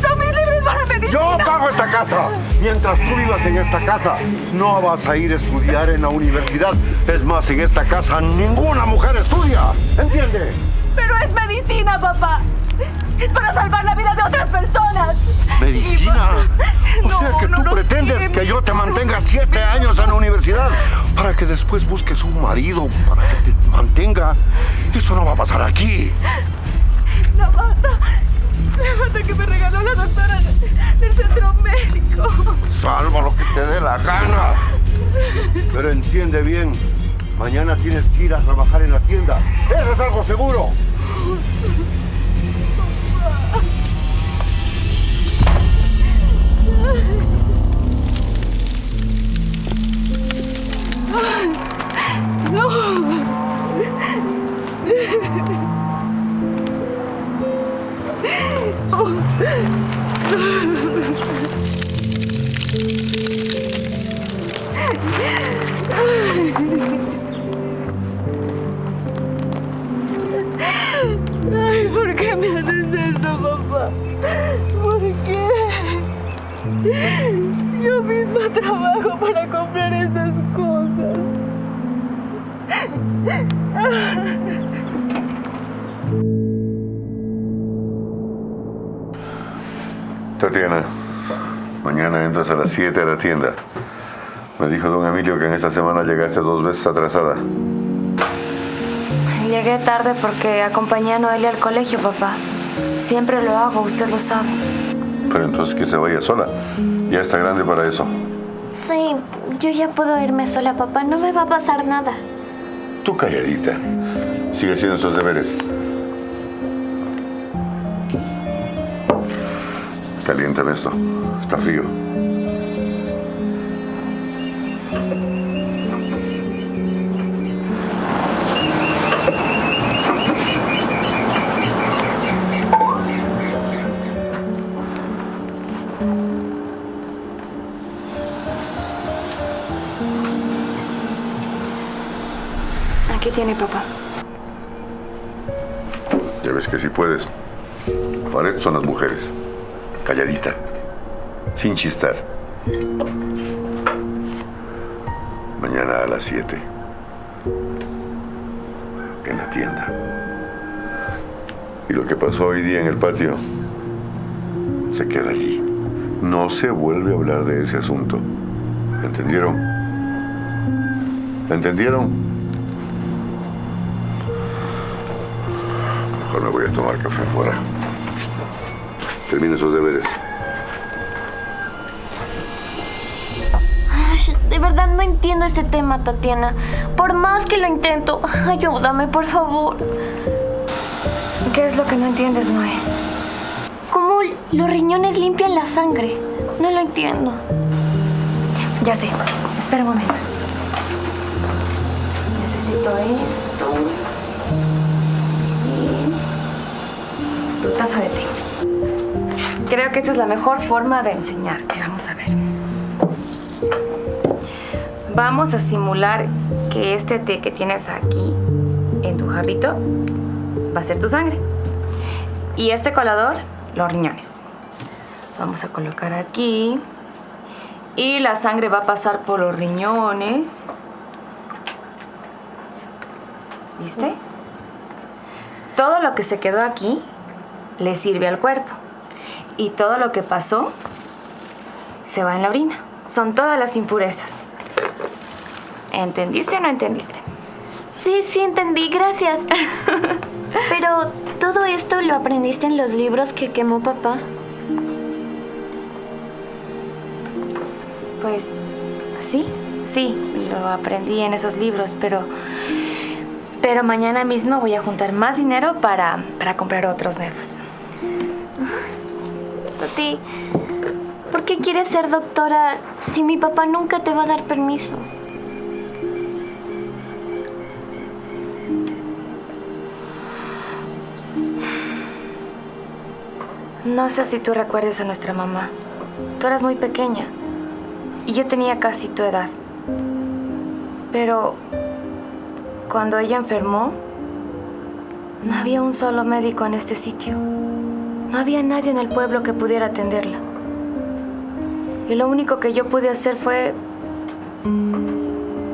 Son mis libros para medicina. ¡Yo pago esta casa! Mientras tú vivas en esta casa, no vas a ir a estudiar en la universidad. Es más, en esta casa ninguna mujer estudia. ¿Entiende? Pero es medicina, papá. Es para salvar la vida de otras personas. ¿Medicina? O sea que tú pretendes que yo te mantenga 7 años en la universidad para que después busques un marido para que te mantenga. Eso no va a pasar aquí. La bata que me regaló la doctora del centro médico. Salva lo que te dé la gana. Pero entiende bien, mañana tienes que ir a trabajar en la tienda. Eso es algo seguro. No. Ay, ¿por qué me haces esto, papá? ¿Por qué? Yo misma trabajo para comprar esas cosas. Tatiana, mañana entras a las 7 a la tienda. Me dijo don Emilio que en esta semana llegaste 2 veces atrasada. Llegué tarde porque acompañé a Noelia al colegio, papá. Siempre lo hago, usted lo sabe. Pero entonces que se vaya sola. Ya está grande para eso. Sí, yo ya puedo irme sola, papá. No me va a pasar nada. Tú calladita. Sigue haciendo sus deberes. Caliéntame esto. Está frío. Aquí tiene, papá. Ya ves que sí puedes. Para esto son las mujeres. Calladita. Sin chistar. Mañana a las 7. En la tienda. Y lo que pasó hoy día en el patio se queda allí. No se vuelve a hablar de ese asunto. ¿Entendieron? ¿Entendieron? Mejor me voy a tomar café afuera. Termine sus deberes. Ay, de verdad no entiendo este tema, Tatiana. Por más que lo intento, ayúdame, por favor. ¿Qué es lo que no entiendes, Noé? ¿Cómo los riñones limpian la sangre? No lo entiendo. Ya sé. Espera un momento. Necesito esto. Y tu taza de té. Creo que esta es la mejor forma de enseñarte. Vamos a ver. Vamos a simular que este té que tienes aquí en tu jarrito va a ser tu sangre. Y este colador, los riñones. Vamos a colocar aquí. Y la sangre va a pasar por los riñones. ¿Viste? Todo lo que se quedó aquí le sirve al cuerpo. Y todo lo que pasó se va en la orina. Son todas las impurezas. ¿Entendiste o no entendiste? Sí, entendí, gracias. Pero, ¿todo esto lo aprendiste en los libros que quemó papá? Pues sí, lo aprendí en esos libros, pero mañana mismo voy a juntar más dinero para comprar otros nuevos. Tati, ¿por qué quieres ser doctora si mi papá nunca te va a dar permiso? No sé si tú recuerdas a nuestra mamá. Tú eras muy pequeña y yo tenía casi tu edad. Pero cuando ella enfermó, no había un solo médico en este sitio. No había nadie en el pueblo que pudiera atenderla. Y lo único que yo pude hacer fue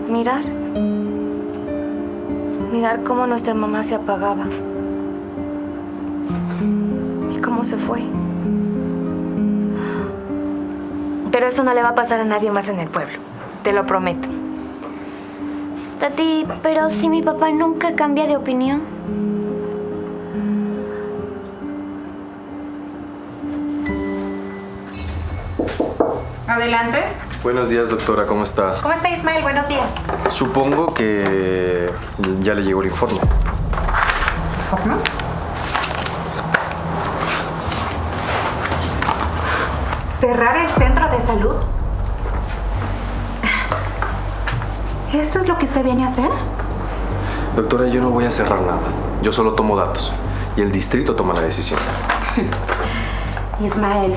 mirar. Mirar cómo nuestra mamá se apagaba. Y cómo se fue. Pero eso no le va a pasar a nadie más en el pueblo. Te lo prometo. Tati, pero si mi papá nunca cambia de opinión. Adelante. Buenos días, doctora, ¿cómo está? ¿Cómo está Ismael? Buenos días. Supongo que ya le llegó el informe. ¿Cómo? ¿Cerrar el centro de salud? ¿Esto es lo que usted viene a hacer? Doctora, yo no voy a cerrar nada. Yo solo tomo datos. Y el distrito toma la decisión. Ismael,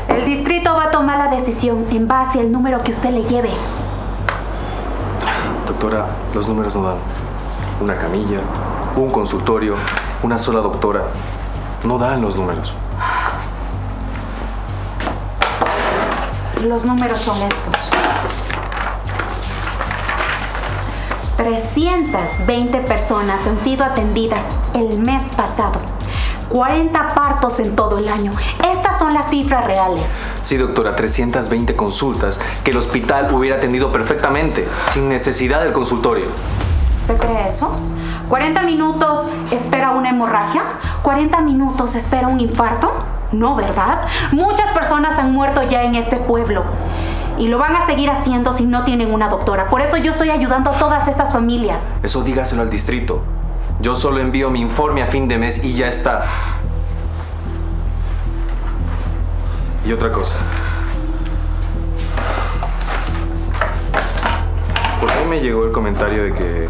el distrito va a tomar la decisión en base al número que usted le lleve. Doctora, los números no dan. Una camilla, un consultorio, una sola doctora. No dan los números. Los números son estos. 320 personas han sido atendidas el mes pasado. 40 partos en todo el año. Estas son las cifras reales. Sí, doctora, 320 consultas que el hospital hubiera atendido perfectamente, sin necesidad del consultorio. ¿Usted cree eso? 40 minutos espera una hemorragia. 40 minutos espera un infarto. No, ¿verdad? Muchas personas han muerto ya en este pueblo. Y lo van a seguir haciendo si no tienen una doctora. Por eso yo estoy ayudando a todas estas familias. Eso dígaselo al distrito. Yo solo envío mi informe a fin de mes y ya está. Y otra cosa. Por ahí me llegó el comentario de que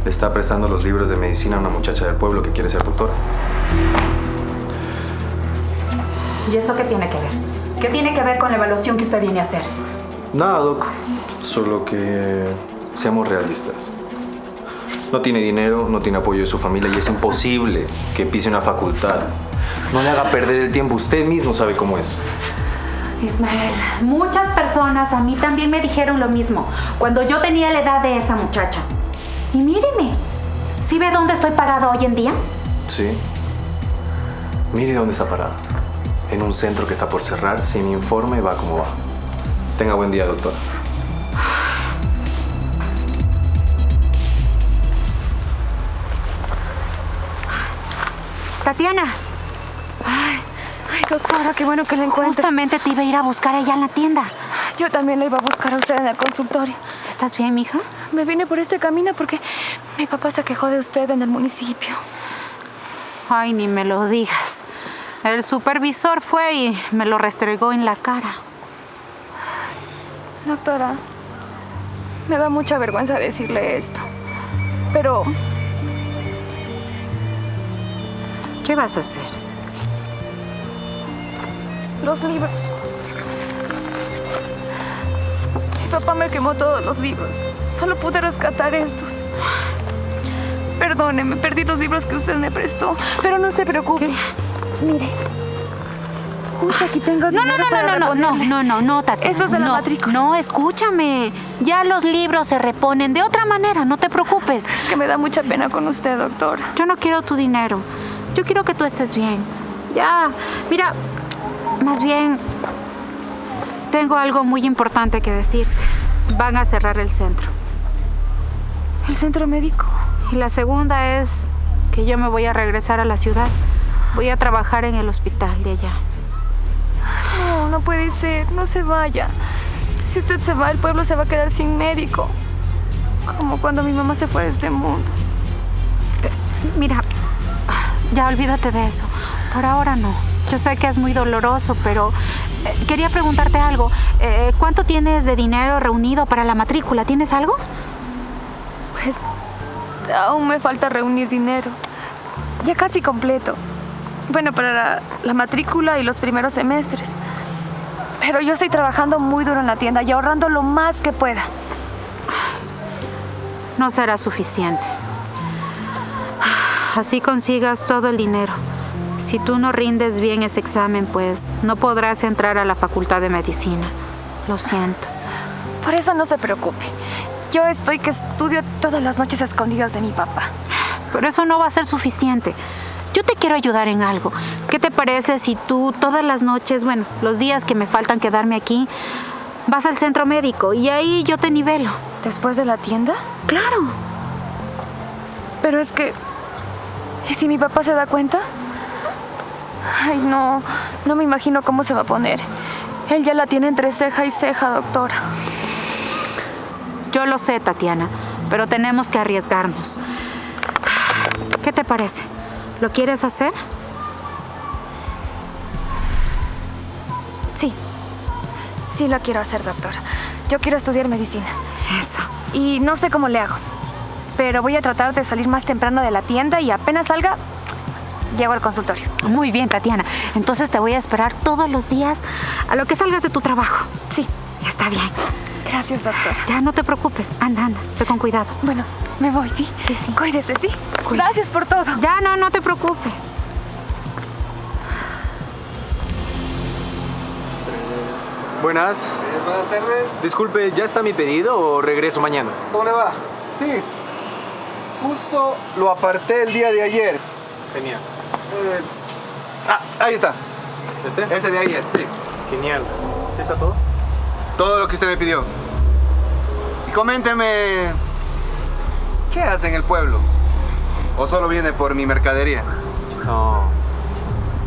le está prestando los libros de medicina a una muchacha del pueblo que quiere ser doctora. ¿Y eso qué tiene que ver? ¿Qué tiene que ver con la evaluación que usted viene a hacer? Nada, Doc. Solo que seamos realistas. No tiene dinero, no tiene apoyo de su familia y es imposible que pise una facultad. No le haga perder el tiempo. Usted mismo sabe cómo es. Ismael, muchas personas a mí también me dijeron lo mismo cuando yo tenía la edad de esa muchacha. Y míreme, ¿sí ve dónde estoy parada hoy en día? Sí. Mire dónde está parada. En un centro que está por cerrar, sin informe, va como va. Tenga buen día, doctora. Tatiana. Ay, doctora, qué bueno que la encuentre. Justamente te iba a ir a buscar allá en la tienda. Yo también la iba a buscar a usted en el consultorio. ¿Estás bien, mija? Me vine por este camino porque mi papá se quejó de usted en el municipio. Ay, ni me lo digas. El supervisor fue y me lo restregó en la cara. Doctora, me da mucha vergüenza decirle esto, pero ¿qué vas a hacer? los libros. Mi papá me quemó todos los libros. Solo pude rescatar estos. Perdóneme, perdí los libros que usted me prestó, pero no se preocupe. ¿Qué? Mire. Justo aquí tengo dinero para reponerle. No, Tatiana. Esto es de la matrícula. No, escúchame. Ya los libros se reponen de otra manera, no te preocupes. Es que me da mucha pena con usted, doctora. Yo no quiero tu dinero. Yo quiero que tú estés bien. Ya, mira, más bien, tengo algo muy importante que decirte. Van a cerrar el centro. ¿El centro médico? Y la segunda es que yo me voy a regresar a la ciudad. Voy a trabajar en el hospital de allá. No, no puede ser. No se vaya. Si usted se va, el pueblo se va a quedar sin médico. Como cuando mi mamá se fue de este mundo. Mira, ya olvídate de eso. Por ahora no. Yo sé que es muy doloroso, pero quería preguntarte algo. ¿Cuánto tienes de dinero reunido para la matrícula? ¿Tienes algo? Pues aún me falta reunir dinero. Ya casi completo. Bueno, para la matrícula y los primeros semestres. Pero yo estoy trabajando muy duro en la tienda y ahorrando lo más que pueda. No será suficiente. Así consigas todo el dinero. Si tú no rindes bien ese examen, pues no podrás entrar a la Facultad de Medicina. Lo siento. Por eso no se preocupe. Yo estoy que estudio todas las noches a escondidas de mi papá. Pero eso no va a ser suficiente. Yo te quiero ayudar en algo. ¿Qué te parece si tú todas las noches, bueno, los días que me faltan quedarme aquí, vas al centro médico y ahí yo te nivelo? ¿Después de la tienda? ¡Claro! Pero es que... ¿Y si mi papá se da cuenta? Ay, no me imagino cómo se va a poner. Él ya la tiene entre ceja y ceja, doctora. Yo lo sé, Tatiana, pero tenemos que arriesgarnos. ¿Qué te parece? ¿Lo quieres hacer? Sí. Sí lo quiero hacer, doctora. Yo quiero estudiar medicina. Eso. Y no sé cómo le hago. Pero voy a tratar de salir más temprano de la tienda y apenas salga, llego al consultorio. Muy bien, Tatiana. Entonces te voy a esperar todos los días a lo que salgas de tu trabajo. Sí. Está bien. Gracias, doctora. Ya no te preocupes. Anda, ve con cuidado. Bueno, me voy, ¿sí? Sí, sí. Cuídese, ¿sí? Gracias por todo. Ya no te preocupes. Buenas. Buenas tardes. Disculpe, ¿ya está mi pedido o regreso mañana? ¿Cómo le va? Sí. Justo lo aparté el día de ayer. Genial. Ahí está. ¿Este? Ese de ayer, sí. Genial. ¿Sí está todo? Todo lo que usted me pidió. Y coménteme, ¿qué hace en el pueblo? ¿O solo viene por mi mercadería? No.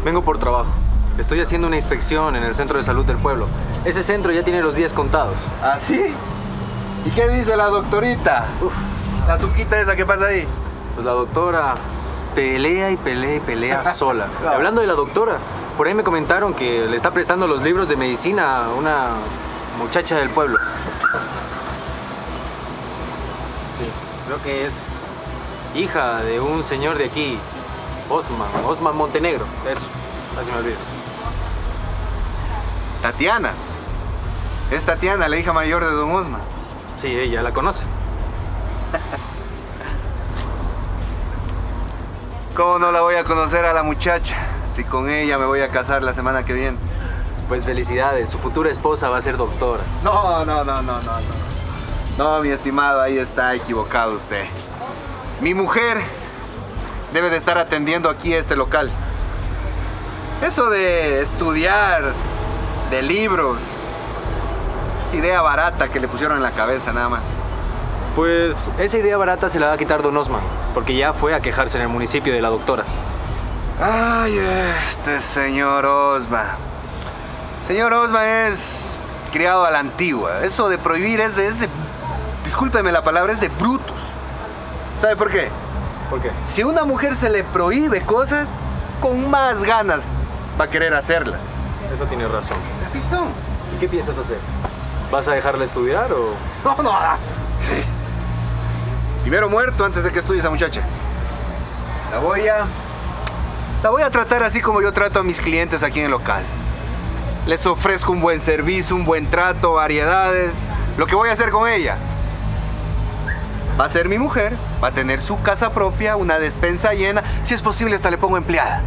Vengo por trabajo. Estoy haciendo una inspección en el centro de salud del pueblo. Ese centro ya tiene los días contados. ¿Ah, sí? ¿Y qué dice la doctorita? La suquita esa que pasa ahí. Pues la doctora pelea y pelea y pelea sola. Y hablando de la doctora, por ahí me comentaron que le está prestando los libros de medicina a una muchacha del pueblo. Sí, creo que es hija de un señor de aquí, Osman Montenegro. Eso, casi me olvido. Tatiana. Es Tatiana, la hija mayor de don Osman. Sí, ella la conoce. ¿Cómo no la voy a conocer a la muchacha? Si con ella me voy a casar la semana que viene. Pues felicidades, su futura esposa va a ser doctora. No. No, mi estimado, ahí está equivocado usted. Mi mujer debe de estar atendiendo aquí este local. Eso de estudiar, de libros, es idea barata que le pusieron en la cabeza nada más. Pues esa idea barata se la va a quitar don Osman, porque ya fue a quejarse en el municipio de la doctora. Ay, este señor Osman. Señor Osman es criado a la antigua. Eso de prohibir es de discúlpeme la palabra, es de brutos. ¿Sabe por qué? ¿Por qué? Si a una mujer se le prohíbe cosas, con más ganas va a querer hacerlas. Eso tiene razón. Así son. ¿Y qué piensas hacer? ¿Vas a dejarla estudiar o...? No. Primero muerto antes de que estudie esa muchacha. La voy a tratar así como yo trato a mis clientes aquí en el local. Les ofrezco un buen servicio, un buen trato, variedades. Lo que voy a hacer con ella. Va a ser mi mujer, va a tener su casa propia, una despensa llena. Si es posible, hasta le pongo empleada.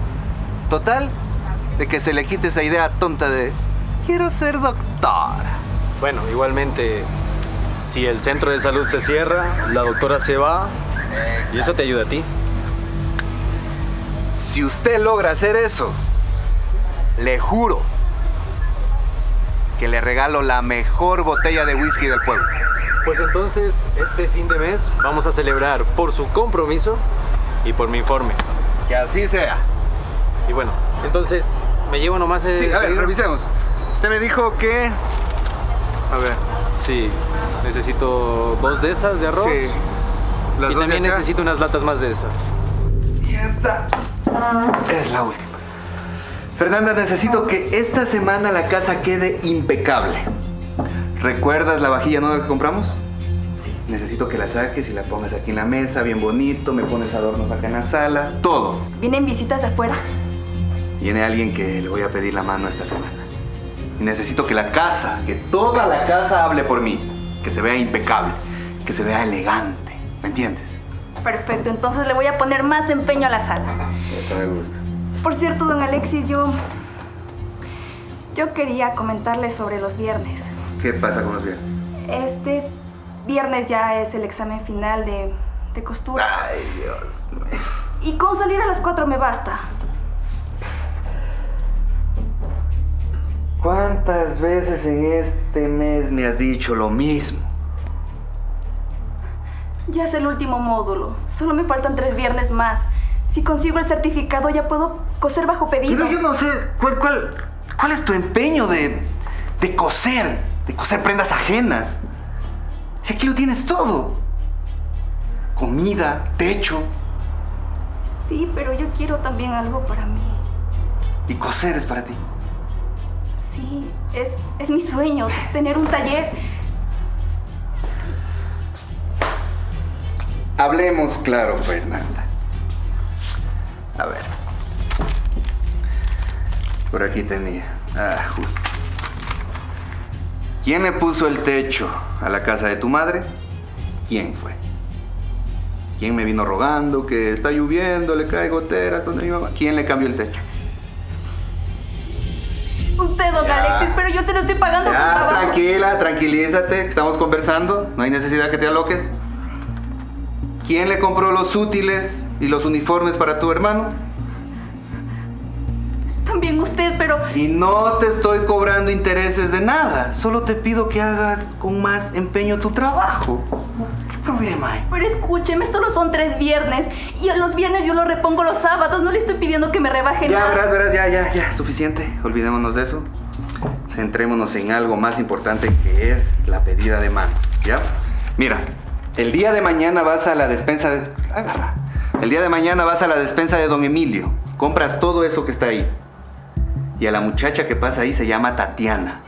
Total, de que se le quite esa idea tonta de quiero ser doctora. Bueno, igualmente, si el centro de salud se cierra, la doctora se va y eso te ayuda a ti. Si usted logra hacer eso, le juro que le regalo la mejor botella de whisky del pueblo. Pues entonces, este fin de mes vamos a celebrar por su compromiso y por mi informe. Que así sea. Y bueno, entonces, ¿me llevo nomás el Sí, a ver, pedido? revisemos. Usted me dijo que... A ver. Sí, necesito 2 de esas de arroz. Sí. Las Y dos de también acá. necesito unas latas más de esas. Y esta es la última. Fernanda, necesito que esta semana la casa quede impecable. ¿Recuerdas la vajilla nueva que compramos? Sí. Necesito que la saques y la pongas aquí en la mesa, bien bonito. Me pones adornos acá en la sala. Todo. ¿Vienen visitas de afuera? Viene alguien que le voy a pedir la mano esta semana. Y necesito que la casa, que toda la casa hable por mí. Que se vea impecable, que se vea elegante. ¿Me entiendes? Perfecto, entonces le voy a poner más empeño a la sala. Eso me gusta. Por cierto, don Alexis, yo quería comentarle sobre los viernes. ¿Qué pasa con los viernes? Este viernes ya es el examen final de costura. Ay, Dios. Y con salir a las 4 me basta. ¿Cuántas veces en este mes me has dicho lo mismo? Ya es el último módulo. Solo me faltan 3 viernes más. Si consigo el certificado ya puedo coser bajo pedido. Pero yo no sé, ¿cuál es tu empeño de coser prendas ajenas? Si aquí lo tienes todo. Comida, techo. Sí, pero yo quiero también algo para mí. Y coser es para ti. Sí, es mi sueño, tener un taller. Hablemos claro, Fernanda. A ver. Por aquí tenía. Ah, justo. ¿Quién le puso el techo a la casa de tu madre? ¿Quién fue? ¿Quién me vino rogando que está lloviendo, le cae goteras donde mi mamá? ¿Quién le cambió el techo? Usted, don Alexis, pero yo te lo estoy pagando con trabajo. Tranquila, tranquilízate, que estamos conversando. No hay necesidad que te aloques. ¿Quién le compró los útiles y los uniformes para tu hermano? También usted, pero... Y no te estoy cobrando intereses de nada. Solo te pido que hagas con más empeño tu trabajo. ¿Qué problema hay? Pero escúcheme, solo son 3 viernes. Y a los viernes yo lo repongo los sábados. No le estoy pidiendo que me rebaje Ya, nada. verás, ya. Suficiente. Olvidémonos de eso. Centrémonos en algo más importante, que es la pedida de mano. ¿Ya? Mira, el día de mañana vas a la despensa de... Agarra. El día de mañana vas a la despensa de don Emilio. Compras todo eso que está ahí. Y a la muchacha que pasa ahí se llama Tatiana.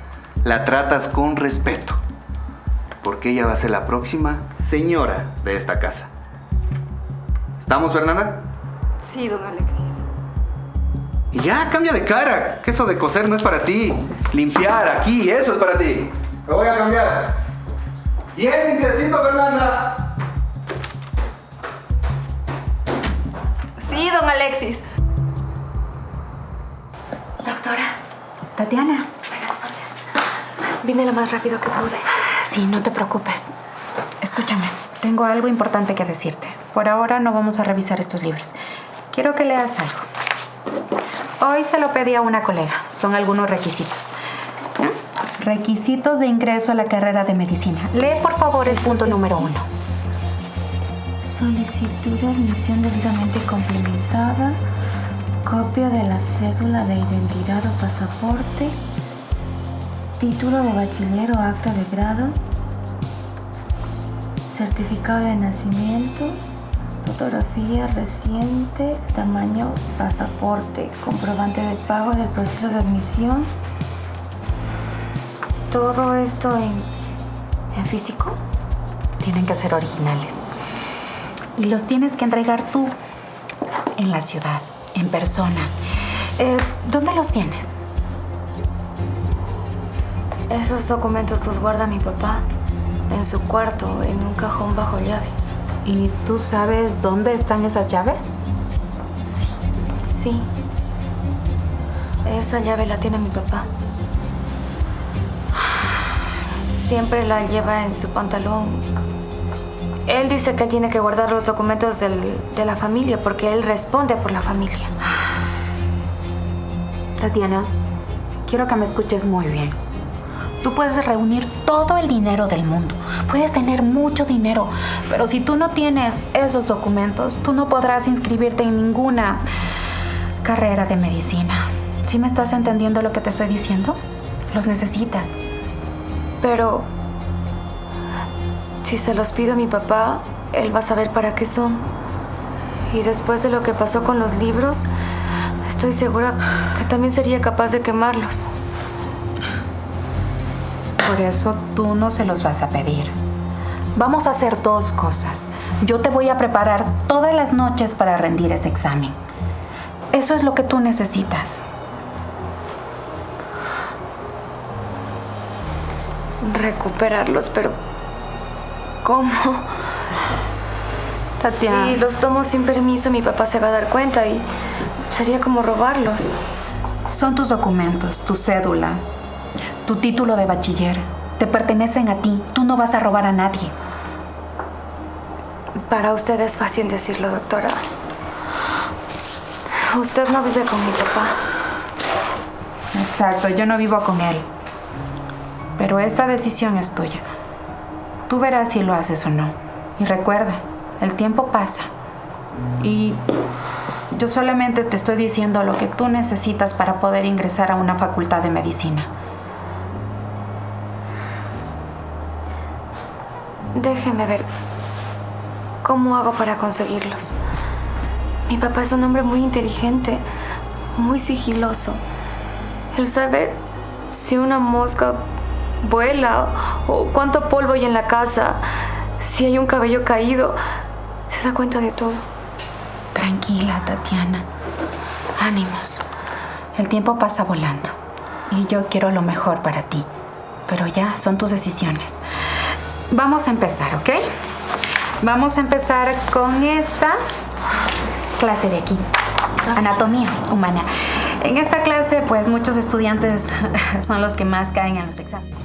La tratas con respeto, porque ella va a ser la próxima señora de esta casa. ¿Estamos, Fernanda? Sí, don Alexis. Y ya, cambia de cara. Que eso de coser no es para ti. Limpiar aquí, eso es para ti. Me voy a cambiar. Bien limpiecito, Fernanda. Sí, don Alexis. Doctora. Tatiana. Buenas noches. Vine lo más rápido que pude. Sí, no te preocupes. Escúchame, tengo algo importante que decirte. Por ahora no vamos a revisar estos libros. Quiero que leas algo. Hoy se lo pedí a una colega. Son algunos requisitos. Requisitos de ingreso a la carrera de medicina. Lee, por favor, el punto número 1. Solicitud de admisión debidamente complementada. Copia de la cédula de identidad o pasaporte. Título de bachiller o acta de grado. Certificado de nacimiento. Fotografía reciente. Tamaño pasaporte. Comprobante de pago del proceso de admisión. ¿Todo esto en físico? Tienen que ser originales. Y los tienes que entregar tú en la ciudad, en persona. ¿Dónde los tienes? Esos documentos los guarda mi papá en su cuarto, en un cajón bajo llave. ¿Y tú sabes dónde están esas llaves? Sí. Esa llave la tiene mi papá. Siempre la lleva en su pantalón. Él dice que tiene que guardar los documentos de la familia porque él responde por la familia. Tatiana, quiero que me escuches muy bien. Tú puedes reunir todo el dinero del mundo. Puedes tener mucho dinero. Pero si tú no tienes esos documentos, tú no podrás inscribirte en ninguna carrera de medicina. ¿Sí me estás entendiendo lo que te estoy diciendo? Los necesitas. Pero si se los pido a mi papá, él va a saber para qué son. Y después de lo que pasó con los libros, estoy segura que también sería capaz de quemarlos. Por eso tú no se los vas a pedir. Vamos a hacer 2 cosas. Yo te voy a preparar todas las noches para rendir ese examen. Eso es lo que tú necesitas. Recuperarlos, pero ¿cómo? Tatiana. Si los tomo sin permiso, mi papá se va a dar cuenta y sería como robarlos. Son tus documentos, tu cédula, tu título de bachiller. Te pertenecen a ti. Tú no vas a robar a nadie. Para usted es fácil decirlo, doctora. Usted no vive con mi papá. Exacto, yo no vivo con él. Pero esta decisión es tuya. Tú verás si lo haces o no. Y recuerda, el tiempo pasa. Y yo solamente te estoy diciendo lo que tú necesitas para poder ingresar a una facultad de medicina. Déjeme ver cómo hago para conseguirlos. Mi papá es un hombre muy inteligente, muy sigiloso. Él sabe si una mosca vuela o cuánto polvo hay en la casa, si hay un cabello caído. Se da cuenta de todo. Tranquila, Tatiana. Ánimos. El tiempo pasa volando. Y yo quiero lo mejor para ti. Pero ya son tus decisiones. Vamos a empezar, ¿ok? Vamos a empezar con esta clase de aquí. Anatomía humana. En esta clase, pues, muchos estudiantes son los que más caen en los exámenes.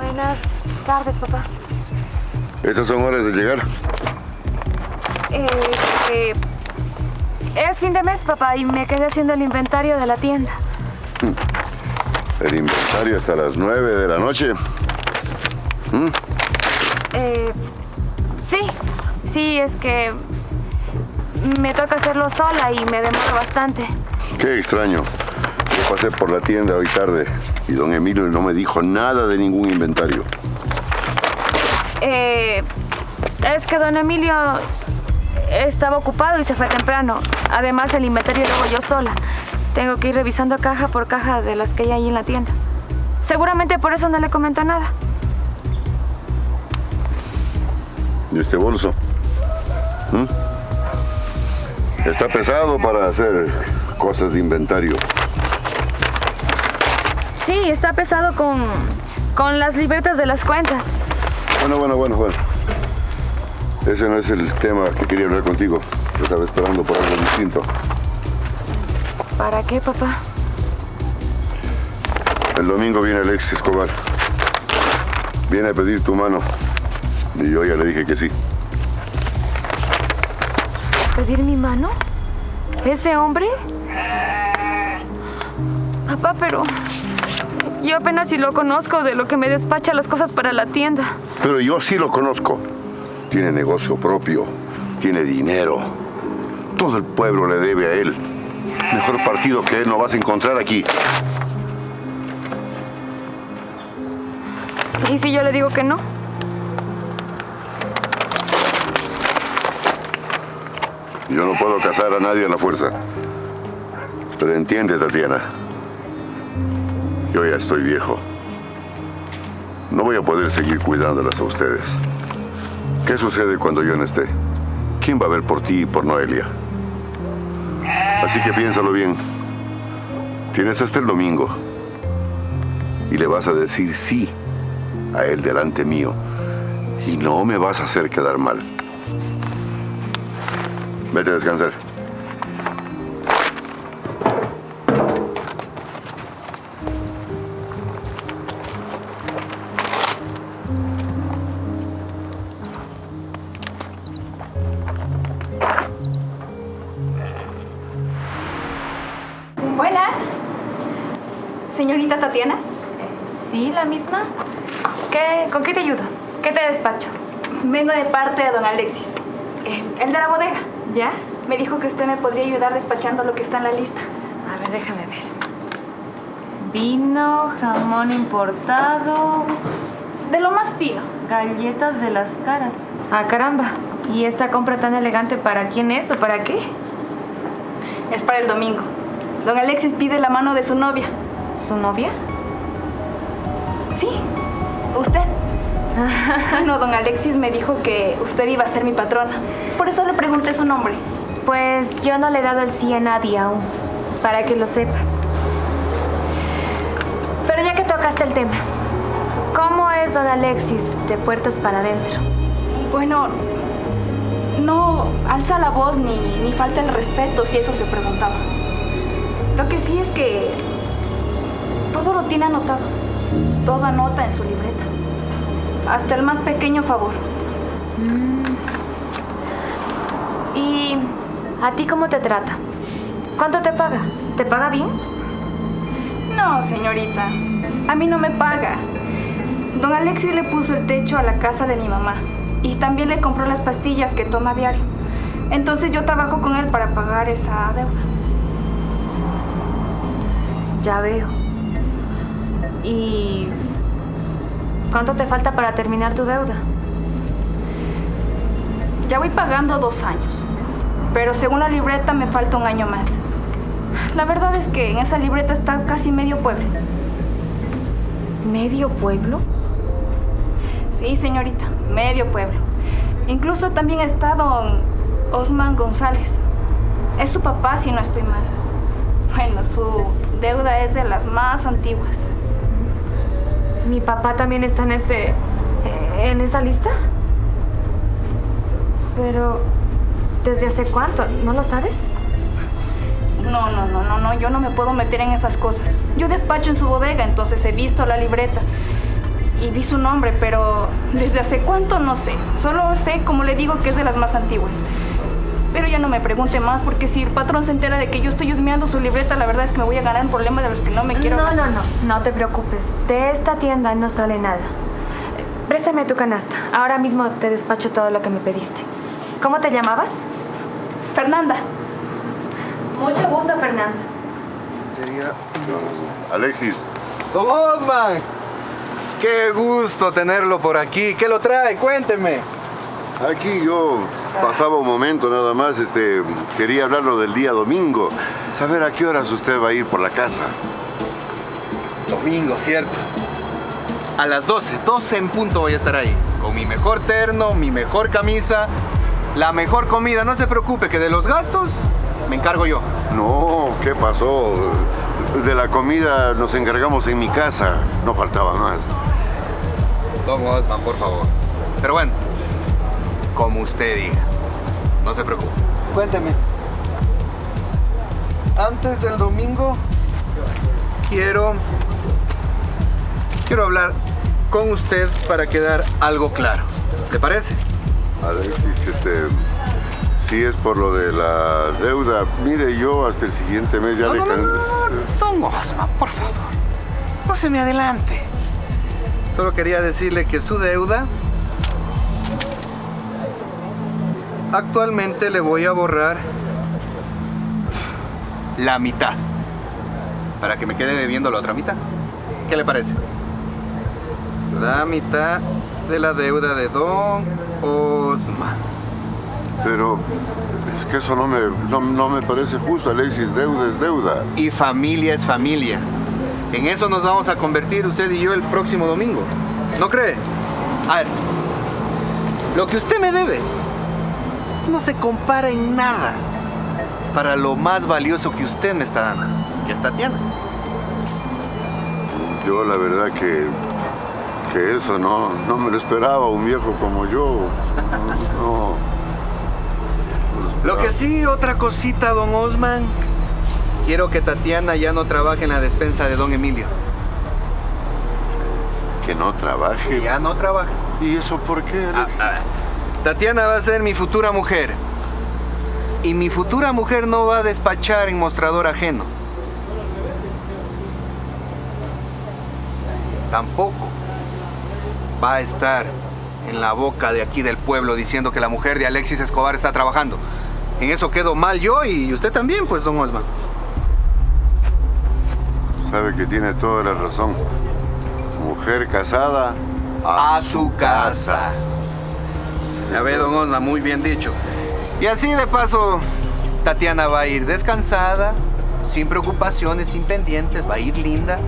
Buenas tardes, papá. Estas son horas de llegar. Es fin de mes, papá, y me quedé haciendo el inventario de la tienda. El inventario hasta las 9 de la noche. Sí, es que me toca hacerlo sola y me demoro bastante. Qué extraño. Yo pasé por la tienda hoy tarde y don Emilio no me dijo nada de ningún inventario. Es que don Emilio estaba ocupado y se fue temprano. Además, el inventario lo hago yo sola. Tengo que ir revisando caja por caja de las que hay ahí en la tienda. Seguramente por eso no le comenta nada. ¿Y este bolso? Está pesado para hacer cosas de inventario. Sí, está pesado con las libretas de las cuentas. Bueno. Ese no es el tema que quería hablar contigo. Yo estaba esperando por algo distinto. ¿Para qué, papá? El domingo viene Alexis Escobar. Viene a pedir tu mano. Y yo ya le dije que sí. ¿Pedir mi mano? ¿Ese hombre? Papá, pero yo apenas si lo conozco, de lo que me despacha las cosas para la tienda. Pero yo sí lo conozco. Tiene negocio propio. Tiene dinero. Todo el pueblo le debe a él. Mejor partido que él no vas a encontrar aquí. ¿Y si yo le digo que no? Yo no puedo casar a nadie a la fuerza. Pero entiende, Tatiana. Yo ya estoy viejo. No voy a poder seguir cuidándolas a ustedes. ¿Qué sucede cuando yo no esté? ¿Quién va a ver por ti y por Noelia? Así que piénsalo bien. Tienes hasta el domingo. Y le vas a decir sí a él delante mío. Y no me vas a hacer quedar mal. Vete a descansar. Buenas. Señorita Tatiana. Sí, la misma. ¿Con qué te ayudo? ¿Qué te despacho? Vengo de parte de don Alexis, el de la bodega. ¿Ya? Me dijo que usted me podría ayudar despachando lo que está en la lista. A ver, déjame ver. Vino, jamón importado, De lo más fino. galletas de las caras. Ah, caramba. ¿Y esta compra tan elegante para quién es o para qué? Es para el domingo. Don Alexis pide la mano de su novia. ¿Su novia? Sí, usted. No, don Alexis me dijo que usted iba a ser mi patrona. Por eso le pregunté su nombre. Pues yo no le he dado el sí a nadie aún, para que lo sepas. Pero ya que tocaste el tema, ¿cómo es don Alexis de puertas para adentro? Bueno, no alza la voz ni falta el respeto, si eso se preguntaba. Lo que sí es que todo lo tiene anotado. Todo anota en su libreta. Hasta el más pequeño favor. ¿Y a ti cómo te trata? ¿Cuánto te paga? ¿Te paga bien? No, señorita. A mí no me paga. Don Alexis le puso el techo a la casa de mi mamá. Y también le compró las pastillas que toma a diario. Entonces yo trabajo con él para pagar esa deuda. Ya veo. ¿Y cuánto te falta para terminar tu deuda? Ya voy pagando 2 años. Pero según la libreta me falta 1 año más. La verdad es que en esa libreta está casi medio pueblo. ¿Medio pueblo? Sí, señorita, medio pueblo. Incluso también está don Osman González. Es su papá, si no estoy mal. Bueno, su deuda es de las más antiguas. ¿Mi papá también está en esa lista? Pero, ¿desde hace cuánto? ¿No lo sabes? No, yo no me puedo meter en esas cosas. Yo despacho en su bodega, entonces he visto la libreta y vi su nombre, pero desde hace cuánto no sé. Solo sé, como le digo, que es de las más antiguas. Pero ya no me pregunte más, porque si el patrón se entera de que yo estoy husmeando su libreta, la verdad es que me voy a ganar un problema de los que no me quiero ganar. No te preocupes. De esta tienda no sale nada. Préstame tu canasta. Ahora mismo te despacho todo lo que me pediste. ¿Cómo te llamabas? Fernanda. Mucho gusto, Fernanda. Alexis, Don Osman, qué gusto tenerlo por aquí. ¿Qué lo trae? Cuénteme. aquí yo pasaba un momento nada más. Quería hablarlo del día domingo. Saber a qué horas usted va a ir por la casa. Domingo, ¿cierto? A las 12 en punto voy a estar ahí. Con mi mejor terno, mi mejor camisa, la mejor comida. No se preocupe, que de los gastos me encargo yo. No, ¿qué pasó? De la comida nos encargamos en mi casa. No faltaba más. Don Osman, por favor. Pero bueno, como usted diga. No se preocupe. Cuénteme. Antes del domingo, quiero hablar con usted para quedar algo claro. ¿Le parece? Alexis, si es por lo de la deuda, mire, yo hasta el siguiente mes ya No, le no, no, can- no, Don Osman, por favor. No se me adelante. Solo quería decirle que su deuda actualmente le voy a borrar la mitad para que me quede debiendo la otra mitad. ¿Qué le parece? La mitad de la deuda de Don Osman. Pero es que eso no me parece justo, Alexis. Deuda es deuda. Y familia es familia. En eso nos vamos a convertir usted y yo el próximo domingo. ¿No cree? A ver, lo que usted me debe no se compara en nada para lo más valioso que usted me está dando, que es Tatiana. Yo la verdad que eso no me lo esperaba, un viejo como yo. No. Lo que sí, otra cosita, don Osman. Quiero que Tatiana ya no trabaje en la despensa de don Emilio. Que no trabaje. Que ya no trabaja. ¿Y eso por qué, Alexis? Tatiana va a ser mi futura mujer. Y mi futura mujer no va a despachar en mostrador ajeno. Tampoco va a estar en la boca de aquí del pueblo diciendo que la mujer de Alexis Escobar está trabajando. En eso quedo mal yo y usted también, pues, don Osman. Sabe que tiene toda la razón. Mujer casada A su casa. Ya ve, don Osman, muy bien dicho. Y así de paso, Tatiana va a ir descansada, sin preocupaciones, sin pendientes, va a ir linda.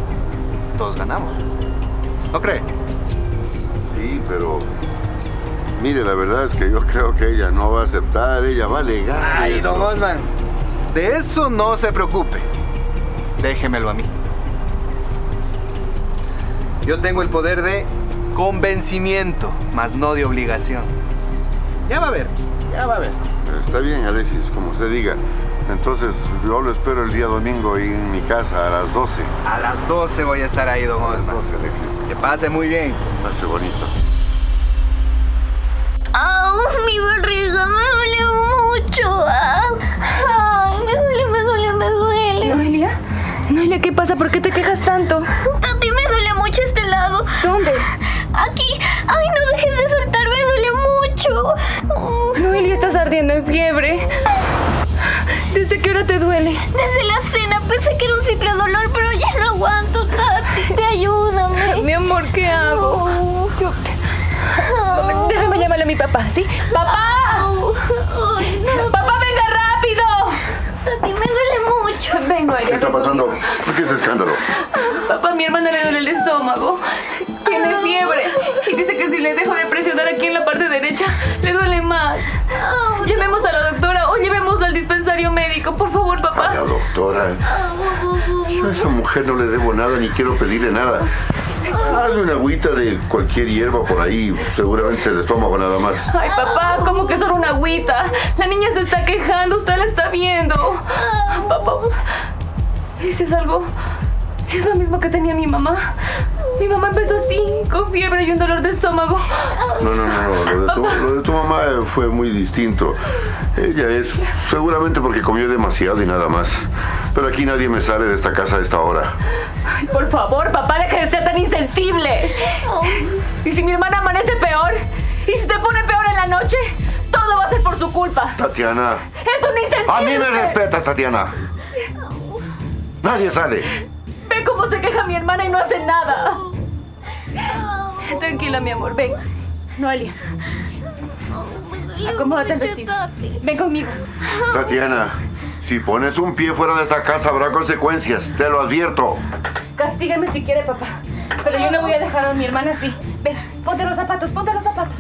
Todos ganamos. ¿No cree? Sí, pero mire, la verdad es que yo creo que ella no va a aceptar, ella va a alegar Ay, eso. don Osman, de eso no se preocupe. Déjemelo a mí. Yo tengo el poder de convencimiento, más no de obligación. Ya va a ver, Ya va a ver. Está bien, Alexis, como usted diga. Entonces, yo lo espero el día domingo ahí en mi casa a las 12. A las 12 voy a estar ahí, don A las Osman. 12, Alexis. Que pase muy bien. Pase bonito. ¡Au! Mi barriga me duele mucho. ¡Ay! Me duele. Noelia, ¿qué pasa? ¿Por qué te quejas tanto? Tati, me duele mucho este lado. ¿Dónde? Aquí. ¡Ay, no dejes de soltar! Me duele mucho. Noelia, estás ardiendo en fiebre. ¿Desde qué hora te duele? Desde la cena pensé que era un simple dolor, pero ya no aguanto, Tati. Te ayúdame. Mi amor, ¿qué hago? Déjame llamarle a mi papá, ¿sí? ¡Papá! Ay, no. ¡Papá, venga rápido! Tati, me duele mucho. Ven, Noelia. ¿Qué está ven pasando? conmigo. ¿Por qué ese escándalo? Papá, a mi hermana le duele el estómago. Tiene fiebre. Y dice que si le dejo de presionar aquí en la parte derecha, le duele más. Llamemos a la doctora o llevémosla al dispensario médico. Por favor, A papá. la doctora. Yo a esa mujer no le debo nada ni quiero pedirle nada. Hazle una agüita de cualquier hierba por ahí. Seguramente el estómago nada más. Ay, papá, ¿cómo que solo una agüita? La niña se está quejando, usted la está viendo. Papá, ¿dices algo? Si es lo mismo que tenía mi mamá. Mi mamá empezó así, con fiebre y un dolor de estómago. No. Lo de tu mamá fue muy distinto. Ella es seguramente porque comió demasiado y nada más. Pero aquí nadie me sale de esta casa a esta hora. Ay, por favor, papá, deje de ser tan insensible. ¿Y si mi hermana amanece peor? ¿Y si se pone peor en la noche? Todo va a ser por su culpa. Tatiana. ¡Es una insensible! A mí me respetas, Tatiana. Nadie sale. Ve cómo se queja mi hermana y no hace nada. Tranquila, mi amor, ven. Noelia, acomódate el vestido. Ven conmigo. Tatiana, si pones un pie fuera de esta casa habrá consecuencias. Te lo advierto. Castígame si quiere, papá. Pero yo no voy a dejar a mi hermana así. Ven, ponte los zapatos, ponte los zapatos.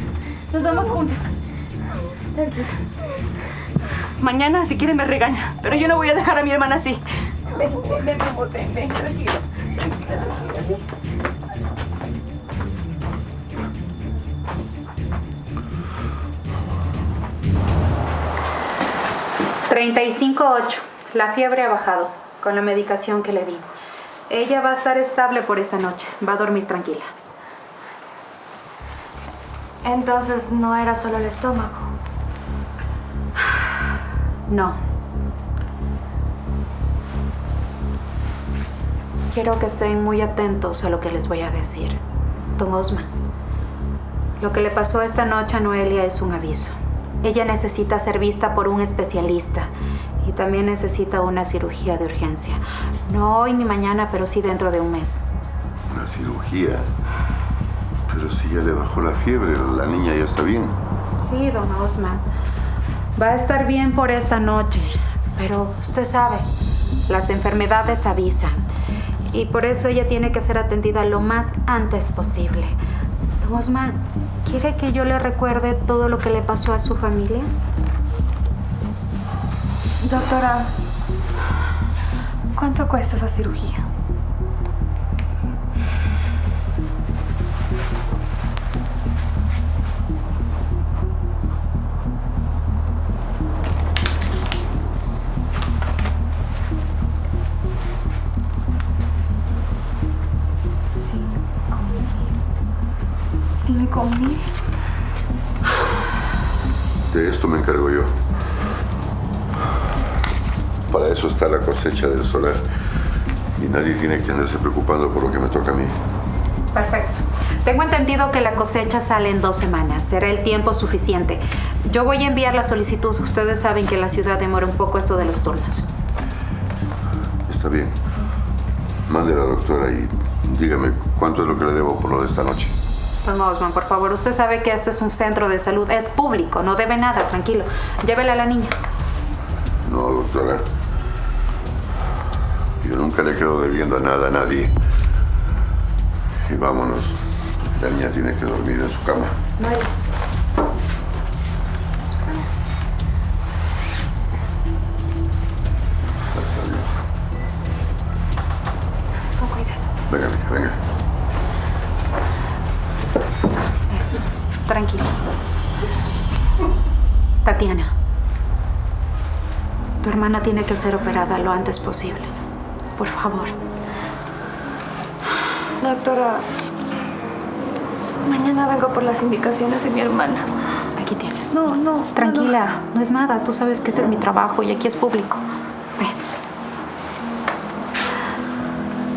Nos vamos juntas. Tranquila. Mañana, si quiere, me regaña. Pero yo no voy a dejar a mi hermana así. Ven, mi amor, ven, tranquilo. Tranquila, ¿sí? 35.8. La fiebre ha bajado con la medicación que le di. Ella va a estar estable por esta noche. Va a dormir tranquila. Entonces no era solo el estómago. No. Quiero que estén muy atentos a lo que les voy a decir. Don Osman, lo que le pasó esta noche a Noelia es un aviso. Ella necesita ser vista por un especialista y también necesita una cirugía de urgencia. No hoy ni mañana, pero sí dentro de un mes. Una cirugía. Pero si ya le bajó la fiebre, la niña ya está bien. Sí, don Osman. Va a estar bien por esta noche, pero usted sabe, las enfermedades avisan. Y por eso ella tiene que ser atendida lo más antes posible. Don Osman, ¿quiere que yo le recuerde todo lo que le pasó a su familia? Doctora, ¿cuánto cuesta esa cirugía? ¿5,000? De esto me encargo yo. Para eso está la cosecha del solar. Y nadie tiene que andarse preocupando por lo que me toca a mí. Perfecto. Tengo entendido que la cosecha sale en 2 semanas. Será el tiempo suficiente. Yo voy a enviar la solicitud. Ustedes saben que en la ciudad demora un poco esto de los turnos. Está bien. Mande a la doctora y dígame cuánto es lo que le debo por lo de esta noche. Don Osman, por favor, usted sabe que esto es un centro de salud. Es público, no debe nada, tranquilo. Llévela a la niña. No, doctora. Yo nunca le quedo debiendo nada a nadie. Y vámonos. La niña tiene que dormir en su cama. Noelia. Con cuidado. Venga, mija, venga. Eso, tranquilo. Tatiana, tu hermana tiene que ser operada lo antes posible. Por favor. Doctora, mañana vengo por las indicaciones de mi hermana. Aquí tienes. No. Tranquila, no es nada. Tú sabes que este es mi trabajo y aquí es público. Ve.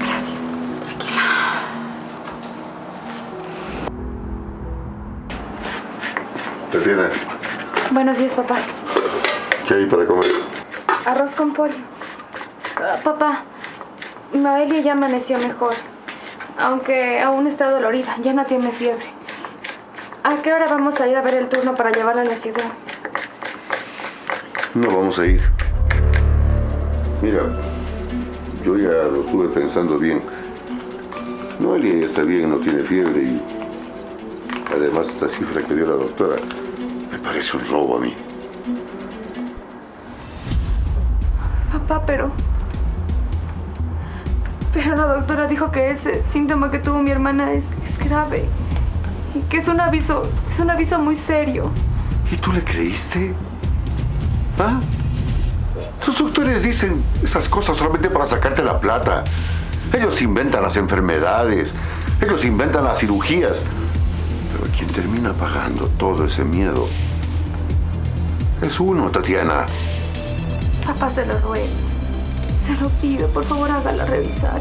Gracias. Tatiana, Buenos días, papá. ¿qué hay para comer? Arroz con pollo. Papá, Noelia ya amaneció mejor. Aunque aún está dolorida, ya no tiene fiebre. ¿A qué hora vamos a ir a ver el turno para llevarla a la ciudad? No vamos a ir. Mira, yo ya lo estuve pensando bien. Noelia ya está bien, no tiene fiebre y además esta cifra que dio la doctora me parece un robo a mí. Papá, pero la doctora dijo que ese síntoma que tuvo mi hermana es grave. Y que es un aviso muy serio. ¿Y tú le creíste? ¿Ah? Tus doctores dicen esas cosas solamente para sacarte la plata. Ellos inventan las enfermedades, ellos inventan las cirugías. Pero quien termina pagando todo ese miedo es uno, Tatiana. Papá, se lo ruego. Se lo pido, por favor, hágala revisar.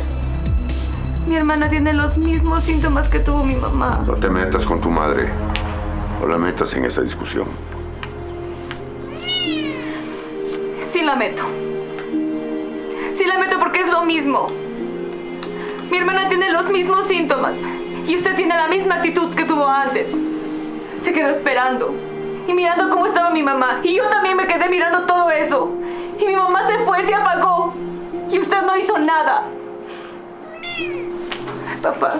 Mi hermana tiene los mismos síntomas que tuvo mi mamá. No te metas con tu madre. No la metas en esa discusión. Sí la meto. Sí la meto porque es lo mismo. Mi hermana tiene los mismos síntomas. Y usted tiene la misma actitud que tuvo antes. Se quedó esperando. Y mirando cómo estaba mi mamá. Y yo también me quedé mirando todo eso. Y mi mamá se fue, se apagó. Y usted no hizo nada. Papá.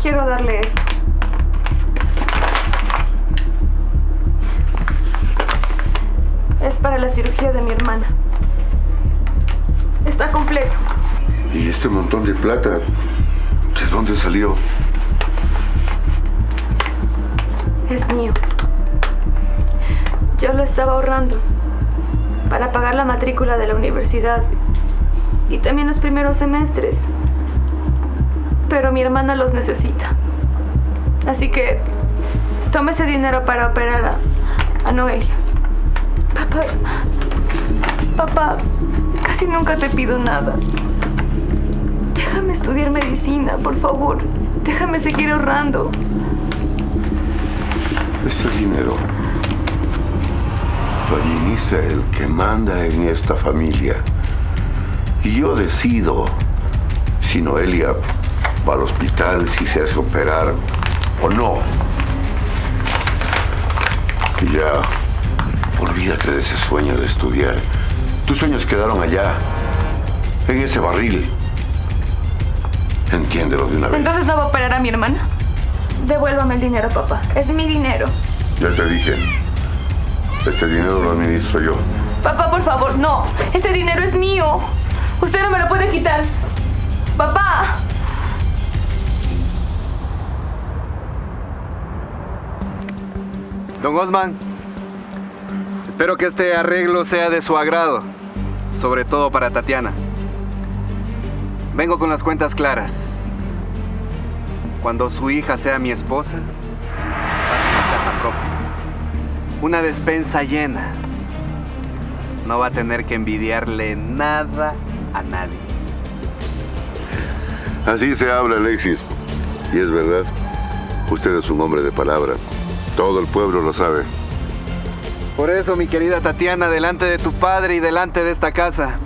Quiero darle esto. Es para la cirugía de mi hermana. Está completo. ¿Y este montón de plata? ¿De dónde salió? Es mío. Yo lo estaba ahorrando para pagar la matrícula de la universidad y también los primeros semestres. Pero mi hermana los necesita. Así que tome ese dinero para operar a Noelia. Papá, casi nunca te pido nada. Déjame estudiar medicina, por favor. Déjame seguir ahorrando. Este dinero lo administra el que manda en esta familia. Y yo decido si Noelia va al hospital, si se hace operar o no. Y ya, olvídate de ese sueño de estudiar. Tus sueños quedaron allá, en ese barril. Entiéndelo de una vez. ¿Entonces no va a operar a mi hermana? Devuélvame el dinero, papá. Es mi dinero. Ya te dije, este dinero lo administro yo. Papá, por favor, no. Este dinero es mío. Usted no me lo puede quitar. Papá. Don Osman, espero que este arreglo sea de su agrado, sobre todo para Tatiana. Vengo con las cuentas claras. Cuando su hija sea mi esposa, va a tener casa propia, una despensa llena. No va a tener que envidiarle nada a nadie. Así se habla, Alexis. Y es verdad, usted es un hombre de palabra. Todo el pueblo lo sabe. Por eso, mi querida Tatiana, delante de tu padre y delante de esta casa,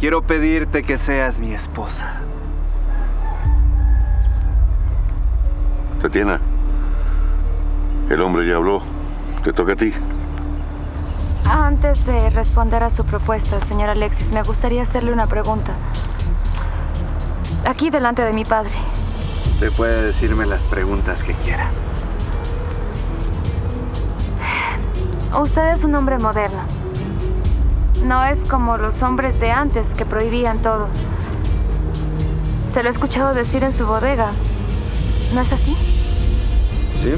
quiero pedirte que seas mi esposa. Tatiana, el hombre ya habló. Te toca a ti. Antes de responder a su propuesta, señor Alexis, me gustaría hacerle una pregunta. Aquí delante de mi padre. Usted puede decirme las preguntas que quiera. Usted es un hombre moderno. No es como los hombres de antes que prohibían todo. Se lo he escuchado decir en su bodega. ¿No es así? ¿Sí?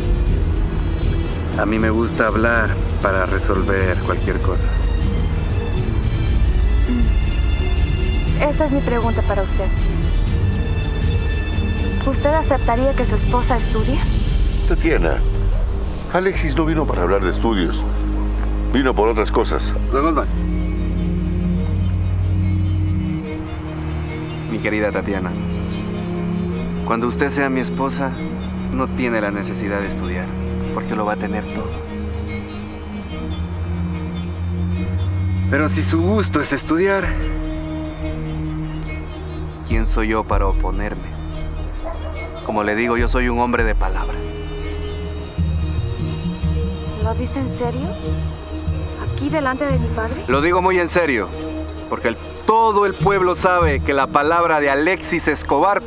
A mí me gusta hablar para resolver cualquier cosa. Esa es mi pregunta para usted. ¿Usted aceptaría que su esposa estudie? Tatiana, Alexis no vino para hablar de estudios. Vino por otras cosas. Don Osman. Mi querida Tatiana, cuando usted sea mi esposa, no tiene la necesidad de estudiar, porque lo va a tener todo. Pero si su gusto es estudiar, ¿quién soy yo para oponerme? Como le digo, yo soy un hombre de palabra. ¿Lo dice en serio? ¿Aquí delante de mi padre? Lo digo muy en serio, porque todo el pueblo sabe que la palabra de Alexis Escobar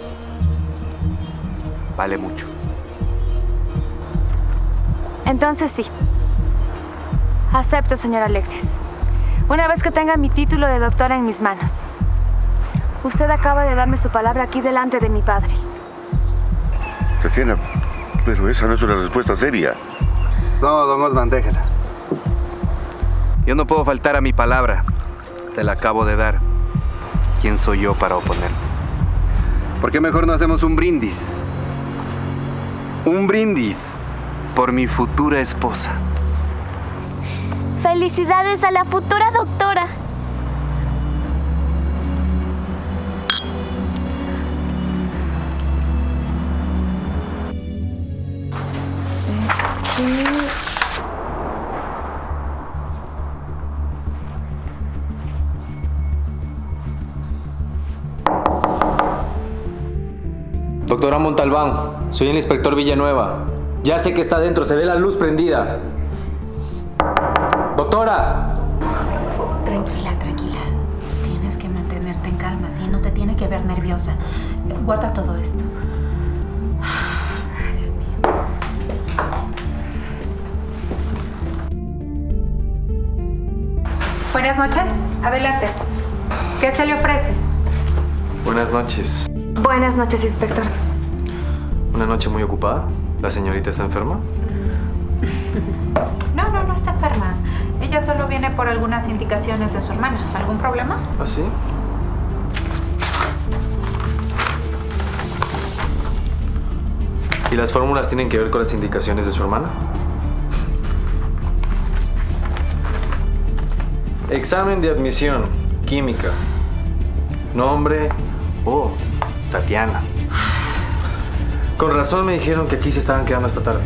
vale mucho. Entonces sí. Acepto, señor Alexis. Una vez que tenga mi título de doctora en mis manos. Usted acaba de darme su palabra aquí delante de mi padre. Tatiana, pero esa no es una respuesta seria. No, don Osman, déjela. Yo no puedo faltar a mi palabra. Te la acabo de dar. ¿Quién soy yo para oponerme? ¿Por qué mejor no hacemos un brindis? Un brindis por mi futura esposa. Felicidades a la futura doctora. Doctora Montalbán, soy el inspector Villanueva. Ya sé que está adentro, se ve la luz prendida. ¡Doctora! Tranquila, tranquila. Tienes que mantenerte en calma, ¿sí? No te tiene que ver nerviosa. Guarda todo esto. Ay, Dios mío. Buenas noches. Adelante. ¿Qué se le ofrece? Buenas noches. Buenas noches, inspector. ¿Una noche muy ocupada? ¿La señorita está enferma? No está enferma. Ella solo viene por algunas indicaciones de su hermana. ¿Algún problema? ¿Ah, sí? ¿Y las fórmulas tienen que ver con las indicaciones de su hermana? Examen de admisión. Química. Nombre. Oh, Tatiana. Con razón me dijeron que aquí se estaban quedando esta tarde.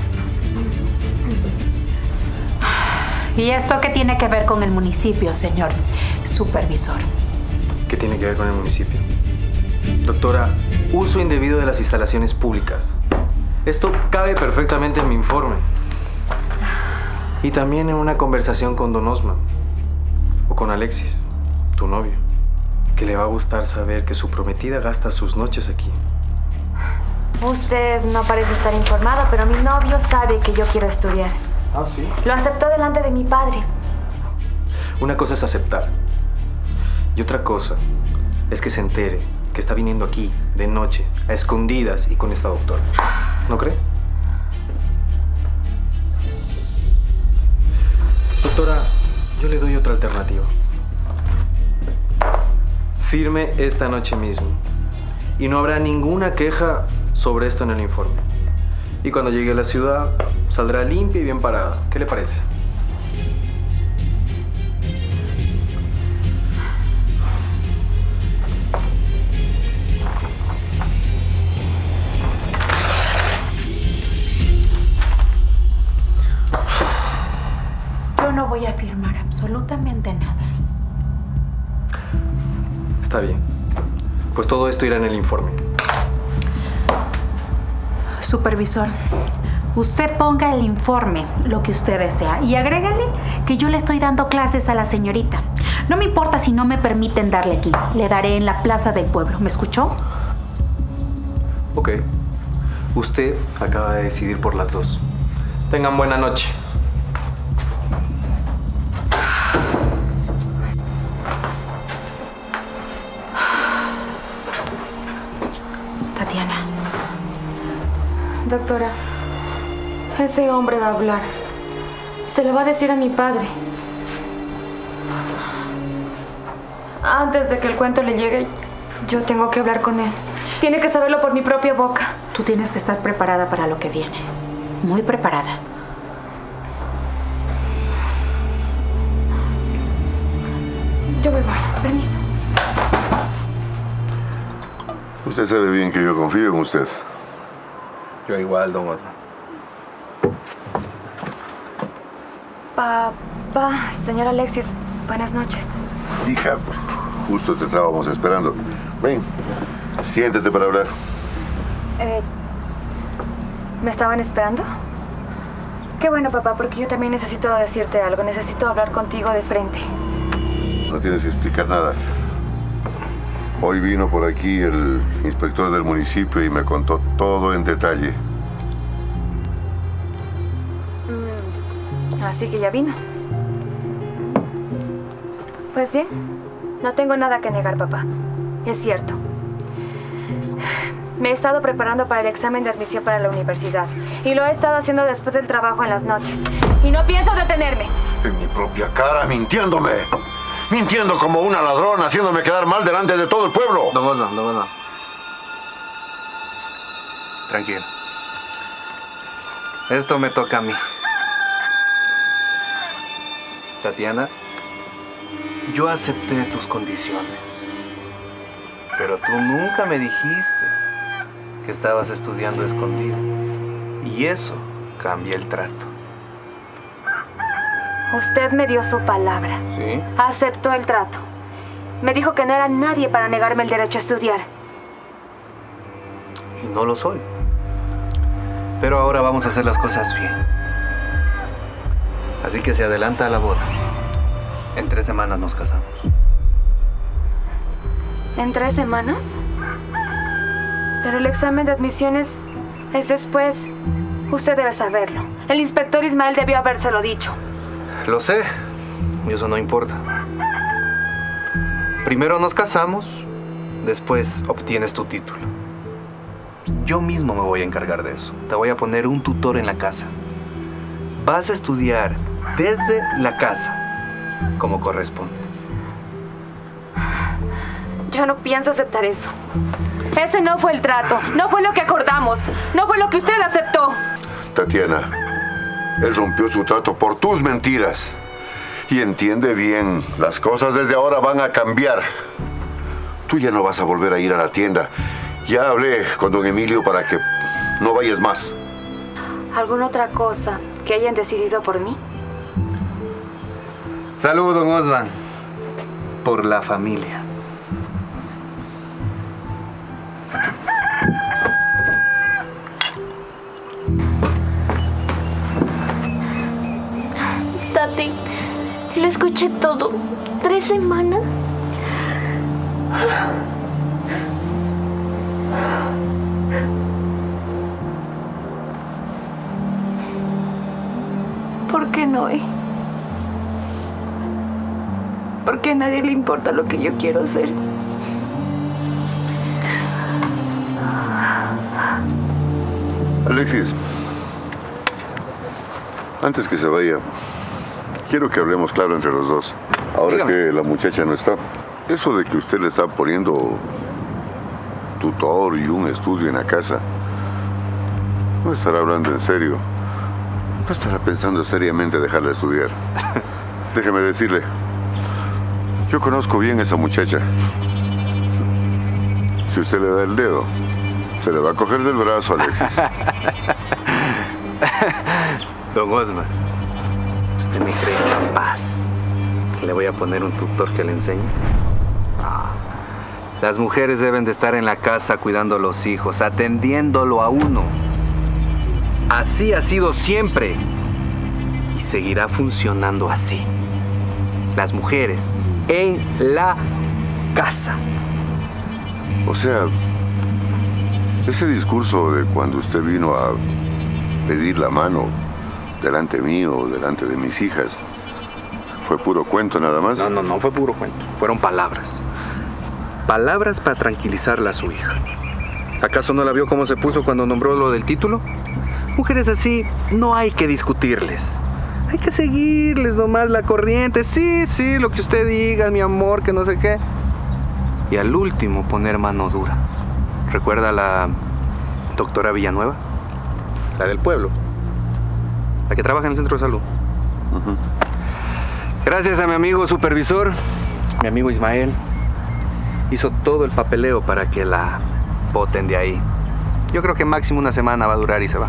¿Y esto qué tiene que ver con el municipio, señor supervisor? ¿Qué tiene que ver con el municipio? Doctora, uso indebido de las instalaciones públicas. Esto cabe perfectamente en mi informe. Y también en una conversación con don Osman. O con Alexis, tu novio. Que le va a gustar saber que su prometida gasta sus noches aquí. Usted no parece estar informado, pero mi novio sabe que yo quiero estudiar. Ah, ¿sí? Lo aceptó delante de mi padre. Una cosa es aceptar. Y otra cosa es que se entere que está viniendo aquí, de noche, a escondidas y con esta doctora. ¿No cree? Doctora, yo le doy otra alternativa. Firme esta noche mismo. Y no habrá ninguna queja sobre esto en el informe. Y cuando llegue a la ciudad, saldrá limpia y bien parada. ¿Qué le parece? Yo no voy a firmar absolutamente nada. Está bien. Pues todo esto irá en el informe. Supervisor, usted ponga el informe lo que usted desea y agrégale que yo le estoy dando clases a la señorita. No me importa si no me permiten darle aquí. Le daré en la plaza del pueblo. ¿Me escuchó? Ok. Usted acaba de decidir por las dos. Tengan buena noche. Tatiana. Doctora, ese hombre va a hablar. Se lo va a decir a mi padre. Antes de que el cuento le llegue, yo tengo que hablar con él. Tiene que saberlo por mi propia boca. Tú tienes que estar preparada para lo que viene. Muy preparada. Yo me voy. Permiso. Usted sabe bien que yo confío en usted. Yo igual, don Osman. Papá, señor Alexis, buenas noches. Hija, justo te estábamos esperando. Ven, siéntate para hablar. ¿Me estaban esperando? Qué bueno, papá, porque yo también necesito decirte algo. Necesito hablar contigo de frente. No tienes que explicar nada. Hoy vino por aquí el inspector del municipio y me contó todo en detalle. Así que ya vino. Pues bien, no tengo nada que negar, papá. Es cierto. Me he estado preparando para el examen de admisión para la universidad. Y lo he estado haciendo después del trabajo en las noches. Y no pienso detenerme. En mi propia cara, mintiéndome. Mintiendo como una ladrona, haciéndome quedar mal delante de todo el pueblo. Don Osman. Tranquilo. Esto me toca a mí. Tatiana, yo acepté tus condiciones. Pero tú nunca me dijiste que estabas estudiando escondido. Y eso cambia el trato. Usted me dio su palabra. ¿Sí? Aceptó el trato. Me dijo que no era nadie para negarme el derecho a estudiar. Y no lo soy. Pero ahora vamos a hacer las cosas bien. Así que se adelanta la boda. En 3 semanas nos casamos. ¿En 3 semanas? Pero el examen de admisiones es después. Usted debe saberlo. El inspector Ismael debió habérselo dicho. Lo sé. Y eso no importa. Primero nos casamos, después obtienes tu título. Yo mismo me voy a encargar de eso. Te voy a poner un tutor en la casa. Vas a estudiar desde la casa, como corresponde. Yo no pienso aceptar eso. Ese no fue el trato. No fue lo que acordamos. No fue lo que usted aceptó. Tatiana, él rompió su trato por tus mentiras. Y entiende bien, las cosas desde ahora van a cambiar. Tú ya no vas a volver a ir a la tienda. Ya hablé con don Emilio para que no vayas más. ¿Alguna otra cosa que hayan decidido por mí? Salud, don Osman. Por la familia. Tati, lo escuché todo. 3 semanas. ¿Por qué no? ¿Por qué a nadie le importa lo que yo quiero hacer? Alexis, antes que se vaya, quiero que hablemos claro entre los dos. Ahora Dígame. que la muchacha no está, eso de que usted le está poniendo tutor y un estudio en la casa, no estará hablando en serio. No estará pensando seriamente dejarla estudiar. Déjeme decirle, yo conozco bien a esa muchacha. Si usted le da el dedo, se le va a coger del brazo, Alexis. Don Osman, ¿usted me cree capaz que le voy a poner un tutor que le enseñe? Ah, las mujeres deben de estar en la casa cuidando a los hijos, atendiéndolo a uno. Así ha sido siempre y seguirá funcionando así. Las mujeres en la casa. O sea, ese discurso de cuando usted vino a pedir la mano delante mío, delante de mis hijas, ¿fue puro cuento nada más? No fue puro cuento. Fueron palabras. Palabras para tranquilizarla a su hija. ¿Acaso no la vio cómo se puso cuando nombró lo del título? Mujeres así no hay que discutirles. Hay que seguirles nomás la corriente. Sí, sí, lo que usted diga, mi amor, que no sé qué. Y al último poner mano dura. ¿Recuerda a la doctora Villanueva? La del pueblo. La que trabaja en el centro de salud. Gracias a mi amigo supervisor, mi amigo Ismael, hizo todo el papeleo para que la boten de ahí. Yo creo que máximo una semana va a durar y se va.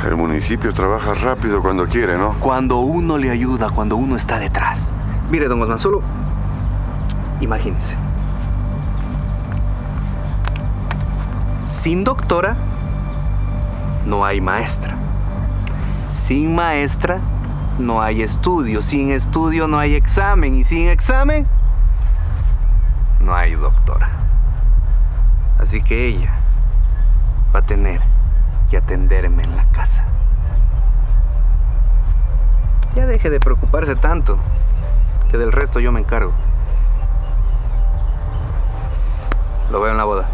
El municipio trabaja rápido cuando quiere, ¿no? Cuando uno le ayuda, cuando uno está detrás. Mire, don Osman, solo imagínese. Sin doctora, no hay maestra. Sin maestra, no hay estudio. Sin estudio, no hay examen. Y sin examen, no hay doctora. Así que ella va a tener que atenderme en la casa. Ya deje de preocuparse tanto, que del resto yo me encargo. Lo veo en la boda.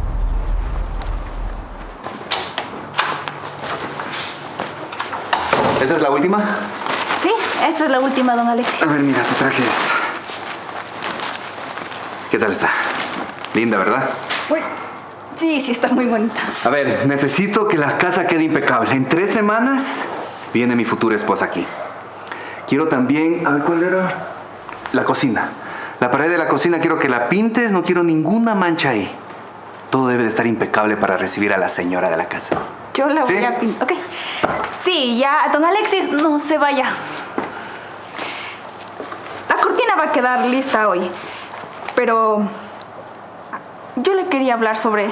¿Esa es la última? Sí, esta es la última, don Alexis. A ver, mira, te traje esta. ¿Qué tal está? Linda, ¿verdad? Uy, sí, sí, está muy bonita. A ver, necesito que la casa quede impecable. En 3 semanas viene mi futura esposa aquí. Quiero también... A ver, ¿cuál era? La cocina. La pared de la cocina quiero que la pintes, no quiero ninguna mancha ahí. Todo debe de estar impecable para recibir a la señora de la casa. Yo la voy a pintar. Ok. Sí, ya, don Alexis, no se vaya. La cortina va a quedar lista hoy. Pero yo le quería hablar sobre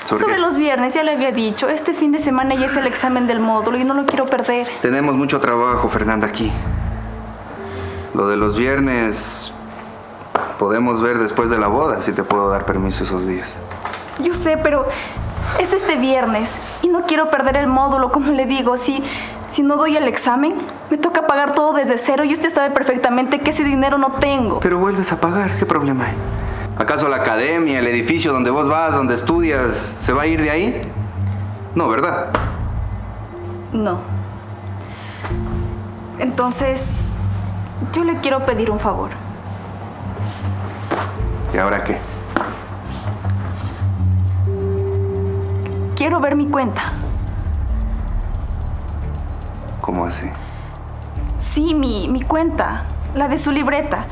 ¿Sobre qué? los viernes, ya le había dicho. Este fin de semana ya es el examen del módulo y no lo quiero perder. Tenemos mucho trabajo, Fernanda, aquí. Lo de los viernes podemos ver después de la boda, si te puedo dar permiso esos días. Yo sé, pero es este viernes y no quiero perder el módulo, como le digo. Si no doy el examen, me toca pagar todo desde cero y usted sabe perfectamente que ese dinero no tengo. Pero vuelves a pagar, ¿qué problema hay? ¿Acaso la academia, el edificio donde vos vas, donde estudias, se va a ir de ahí? No, ¿verdad? No. Entonces, yo le quiero pedir un favor. ¿Y ahora qué? Quiero ver mi cuenta. ¿Cómo así? Sí, mi cuenta, la de su libreta.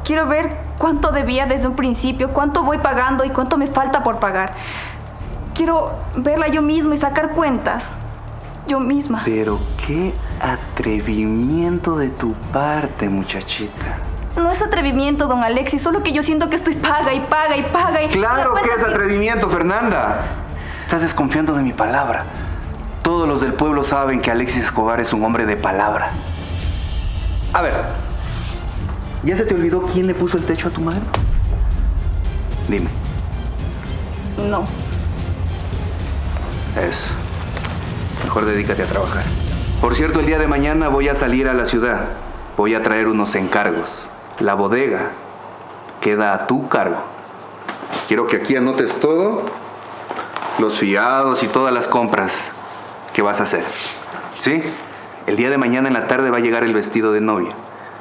Quiero ver cuánto debía desde un principio, cuánto voy pagando y cuánto me falta por pagar. Quiero verla yo misma y sacar cuentas. Yo misma. Pero qué atrevimiento de tu parte, muchachita. No es atrevimiento, don Alexis, solo que yo siento que estoy paga y paga y paga y... Claro la que cuenta es atrevimiento, Fernanda. Estás desconfiando de mi palabra. Todos los del pueblo saben que Alexis Escobar es un hombre de palabra. A ver, ¿ya se te olvidó quién le puso el techo a tu madre? Dime. No. Eso. Mejor dedícate a trabajar. Por cierto, el día de mañana voy a salir a la ciudad. Voy a traer unos encargos. La bodega queda a tu cargo. Quiero que aquí anotes todo, los fiados y todas las compras que vas a hacer. ¿Sí? El día de mañana en la tarde va a llegar el vestido de novia.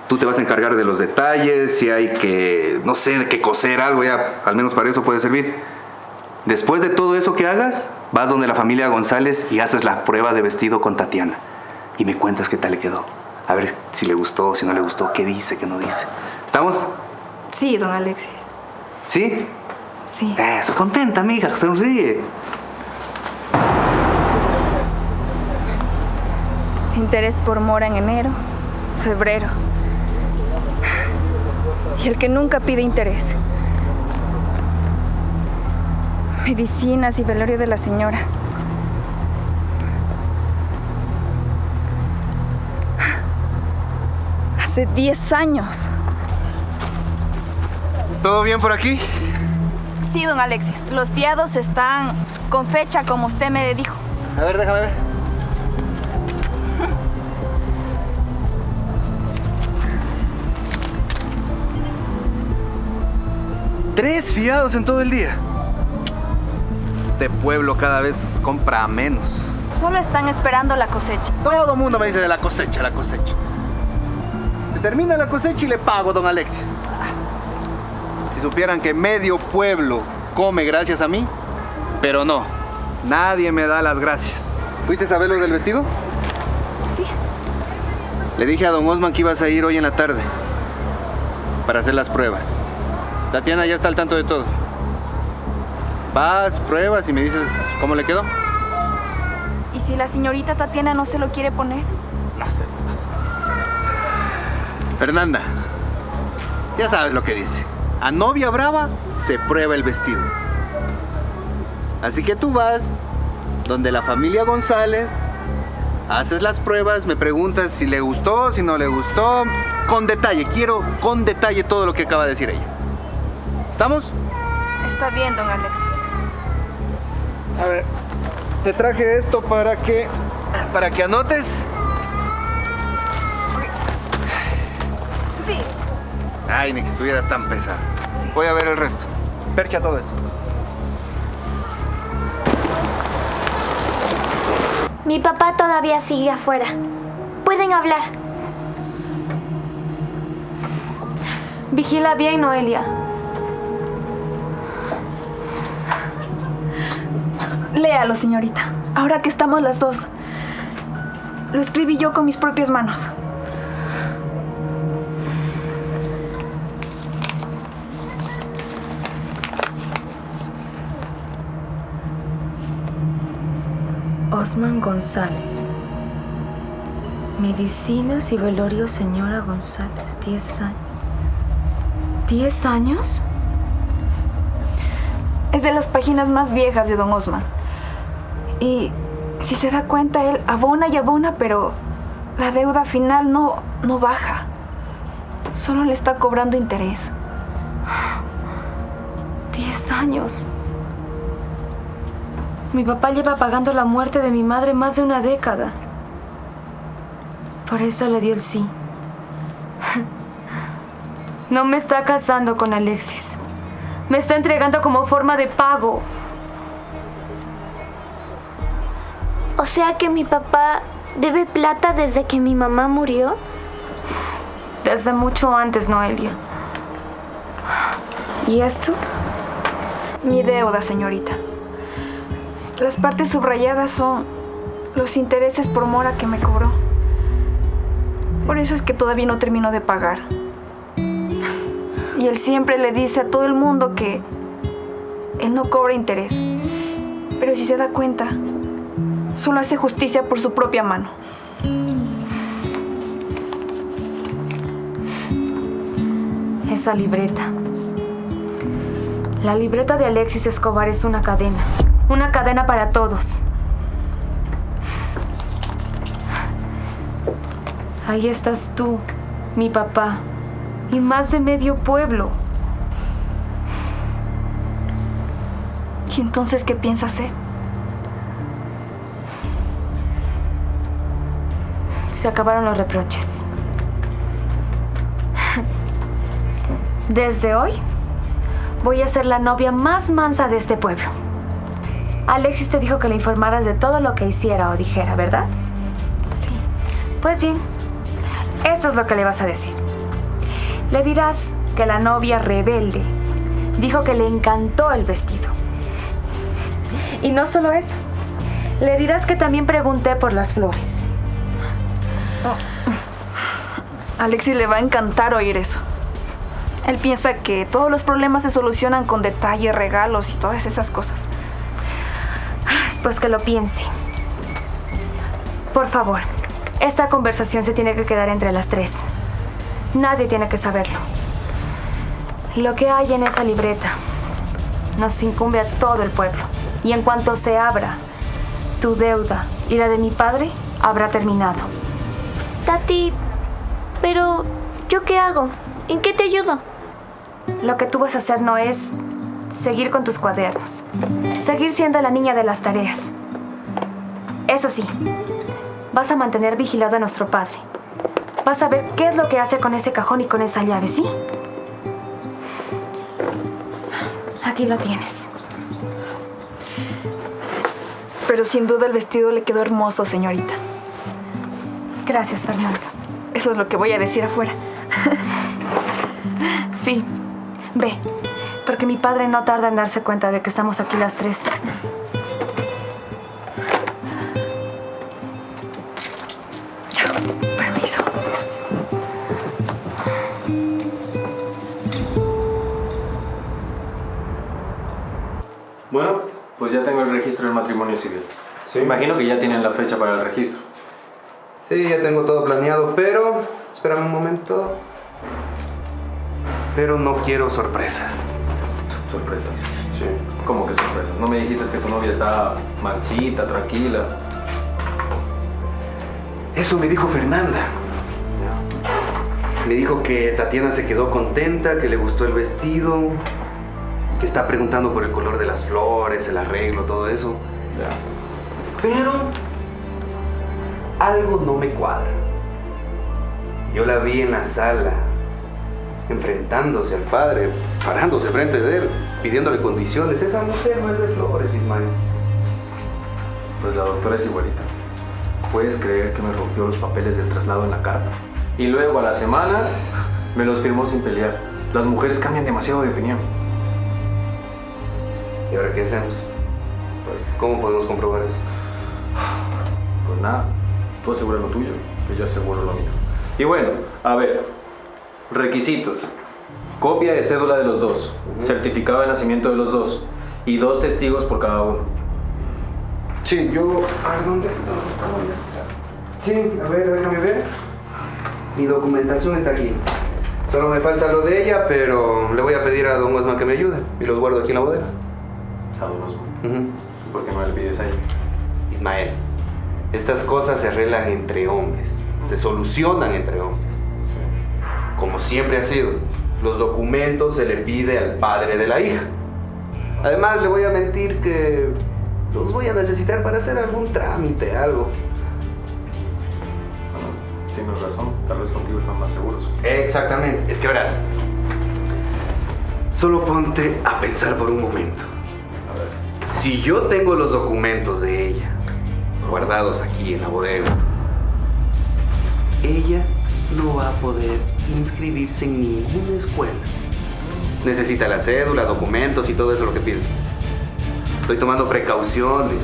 Tú te vas a encargar de los detalles, si hay que, no sé, que coser algo, ya al menos para eso puede servir. Después de todo eso que hagas, vas donde la familia González y haces la prueba de vestido con Tatiana. Y me cuentas qué tal le quedó. A ver si le gustó, si no le gustó, qué dice, qué no dice. ¿Estamos? Sí, don Alexis. ¿Sí? Sí. Eso, contenta, amiga, sonríe. Interés por mora en enero, febrero. Y el que nunca pide interés. Medicinas y velorio de la señora. Hace 10 años. ¿Todo bien por aquí? Sí, don Alexis. Los fiados están con fecha, como usted me dijo. A ver, déjame ver. ¿3 fiados en todo el día? este pueblo cada vez compra menos. Solo están esperando la cosecha. Todo el mundo me dice de la cosecha, la cosecha. Se termina la cosecha y le pago, don Alexis. Si supieran que medio pueblo come gracias a mí, pero no, nadie me da las gracias. ¿Fuiste a ver lo del vestido? Sí. Le dije a don Osman que ibas a ir hoy en la tarde para hacer las pruebas. Tatiana ya está al tanto de todo. Vas, pruebas y me dices cómo le quedó. ¿Y si la señorita Tatiana no se lo quiere poner? No sé. Fernanda, ya sabes lo que dice. A novia brava se prueba el vestido. Así que tú vas donde la familia González, haces las pruebas, me preguntas si le gustó, si no le gustó. Con detalle, quiero con detalle todo lo que acaba de decir ella. ¿Estamos? Está bien, don Alexis. A ver, te traje esto para que anotes. Sí. Ay, ni que estuviera tan pesado. Sí. Voy a ver el resto. Percha todo eso. Mi papá todavía sigue afuera. Pueden hablar. Vigila bien, Noelia. Léalo, señorita. Ahora que estamos las dos. Lo escribí yo con mis propias manos. Osman González. Medicinas y velorio, señora González. 10 años. ¿10 años? Es de las páginas más viejas de don Osman. Y si se da cuenta, él abona y abona, pero la deuda final no baja. Solo le está cobrando interés. 10 años. Mi papá lleva pagando la muerte de mi madre más de una década. Por eso le dio el sí. No me está casando con Alexis. Me está entregando como forma de pago. O sea que mi papá debe plata desde que mi mamá murió. Desde mucho antes, Noelia. ¿Y esto? Mi deuda, señorita. Las partes subrayadas son los intereses por mora que me cobró. Por eso es que todavía no termino de pagar. Y él siempre le dice a todo el mundo que él no cobra interés. Pero si se da cuenta, solo hace justicia por su propia mano. Esa libreta. La libreta de Alexis Escobar es una cadena. Una cadena para todos. Ahí estás tú, mi papá, y más de medio pueblo. ¿Y entonces qué piensa hacer? Se acabaron los reproches. Desde hoy, voy a ser la novia más mansa de este pueblo. Alexis te dijo que le informaras de todo lo que hiciera o dijera, ¿verdad? Sí. Pues bien, esto es lo que le vas a decir. Le dirás que la novia rebelde dijo que le encantó el vestido. Y no solo eso, le dirás que también pregunté por las flores. A Alexis le va a encantar oír eso. Él piensa que todos los problemas se solucionan con detalles, regalos y todas esas cosas. Pues que lo piense. Por favor, esta conversación se tiene que quedar entre las tres. Nadie tiene que saberlo. Lo que hay en esa libreta nos incumbe a todo el pueblo. Y en cuanto se abra, tu deuda y la de mi padre habrá terminado. Tati, pero ¿yo qué hago? ¿En qué te ayudo? Lo que tú vas a hacer no es seguir con tus cuadernos. Seguir siendo la niña de las tareas. Eso sí, vas a mantener vigilado a nuestro padre. Vas a ver qué es lo que hace con ese cajón y con esa llave, ¿sí? Aquí lo tienes. Pero sin duda el vestido le quedó hermoso, señorita. Gracias, Fernanda. Eso es lo que voy a decir afuera. Sí, ve, porque mi padre no tarda en darse cuenta de que estamos aquí las tres. Permiso. Bueno, pues ya tengo el registro del matrimonio civil. Sí. Imagino que ya tienen la fecha para el registro. Sí, ya tengo todo planeado, pero... Espérame un momento. Pero no quiero sorpresas. Sorpresas. Sí. ¿Cómo que sorpresas? ¿No me dijiste que tu novia está mansita, tranquila? Eso me dijo Fernanda. Me dijo que Tatiana se quedó contenta, que le gustó el vestido, que está preguntando por el color de las flores, el arreglo, todo eso. Ya. Pero algo no me cuadra. Yo la vi en la sala, enfrentándose al padre, parándose frente de él, pidiéndole condiciones. Esa mujer no es de flores, Ismael. Pues la doctora es igualita. ¿Puedes creer que me rompió los papeles del traslado en la carta? Y luego a la semana me los firmó sin pelear. Las mujeres cambian demasiado de opinión. ¿Y ahora qué hacemos? Pues, ¿Cómo podemos comprobar eso? pues nada, tú asegura lo tuyo, que yo aseguro lo mío. Y bueno, a ver, requisitos. Copia de cédula de los dos, certificado de nacimiento de los dos y 2 testigos por cada uno. Sí, yo... ¿Dónde está? Sí, a ver, déjame ver. Mi documentación está aquí. Solo me falta lo de ella, pero le voy a pedir a don Osman que me ayude. Y los guardo aquí en la bodega. A don Osman. ¿Por qué no le pides a ella? Ismael, estas cosas se arreglan entre hombres. Se solucionan entre hombres. Como siempre ha sido. Los documentos se le pide al padre de la hija. Además, le voy a mentir que los voy a necesitar para hacer algún trámite, algo. Bueno, tienes razón, tal vez contigo están más seguros. Exactamente, es que verás. Solo ponte a pensar por un momento. A ver. Si yo tengo los documentos de ella guardados aquí en la bodega, ella no va a poder inscribirse en ninguna escuela. Necesita la cédula, documentos y todo eso lo que piden. Estoy tomando precauciones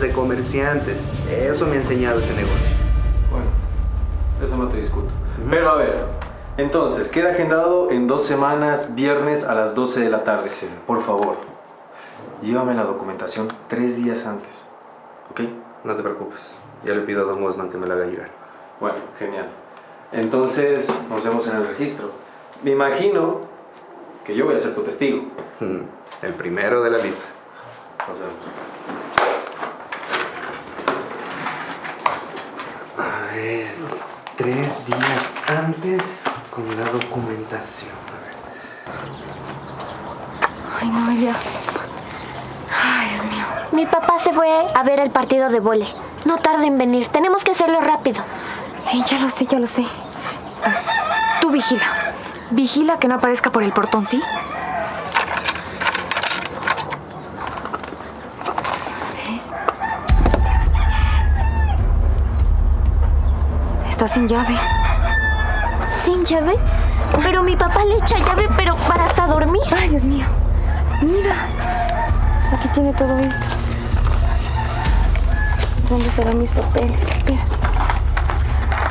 de comerciantes. Eso me ha enseñado este negocio. Bueno, eso no te discuto. Pero a ver, entonces, queda agendado en 2 semanas, viernes a las 12 de la tarde. Por favor, llévame la documentación 3 días antes, ¿ok? No te preocupes. Ya le pido a don Osman que me la haga llegar. Bueno, genial. Entonces, nos vemos en el registro. Me imagino que yo voy a ser tu testigo. El primero de la lista. Nos vemos. A ver, 3 días antes con la documentación. Ay, no, ya. Ay, Dios mío. Mi papá se fue a ver el partido de vóley. No tarda en venir. Tenemos que hacerlo rápido. Sí, ya lo sé, ya lo sé. Tú vigila. Vigila que no aparezca por el portón, ¿sí? Está sin llave. ¿Sin llave? Pero mi papá le echa llave, pero para hasta dormir. Ay, Dios mío. Mira. Aquí tiene todo esto. ¿Dónde serán mis papeles? Espera.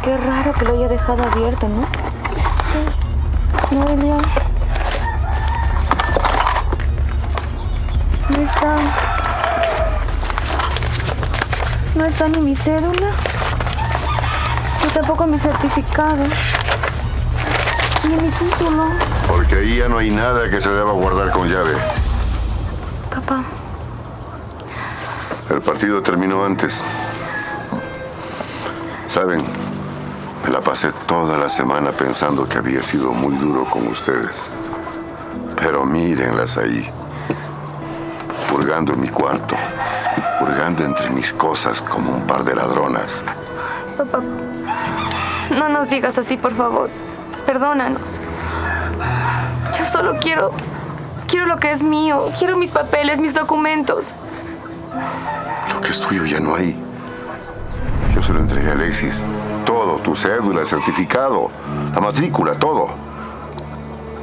Qué raro que lo haya dejado abierto, ¿no? Sí. Noelia. No está ni mi cédula. Y tampoco mi certificado. Ni mi título. Porque ahí ya no hay nada que se deba guardar con llave. Papá. El partido terminó antes. ¿Saben? Me la pasé toda la semana pensando que había sido muy duro con ustedes. Pero mírenlas ahí. Hurgando en mi cuarto. Hurgando entre mis cosas como un par de ladronas. Papá. No nos digas así, por favor. Perdónanos. Yo solo quiero Quiero lo que es mío. Quiero mis papeles, mis documentos. Lo que es tuyo ya no hay. Yo se lo entregué a Alexis. Todo, tu cédula, el certificado, la matrícula, todo.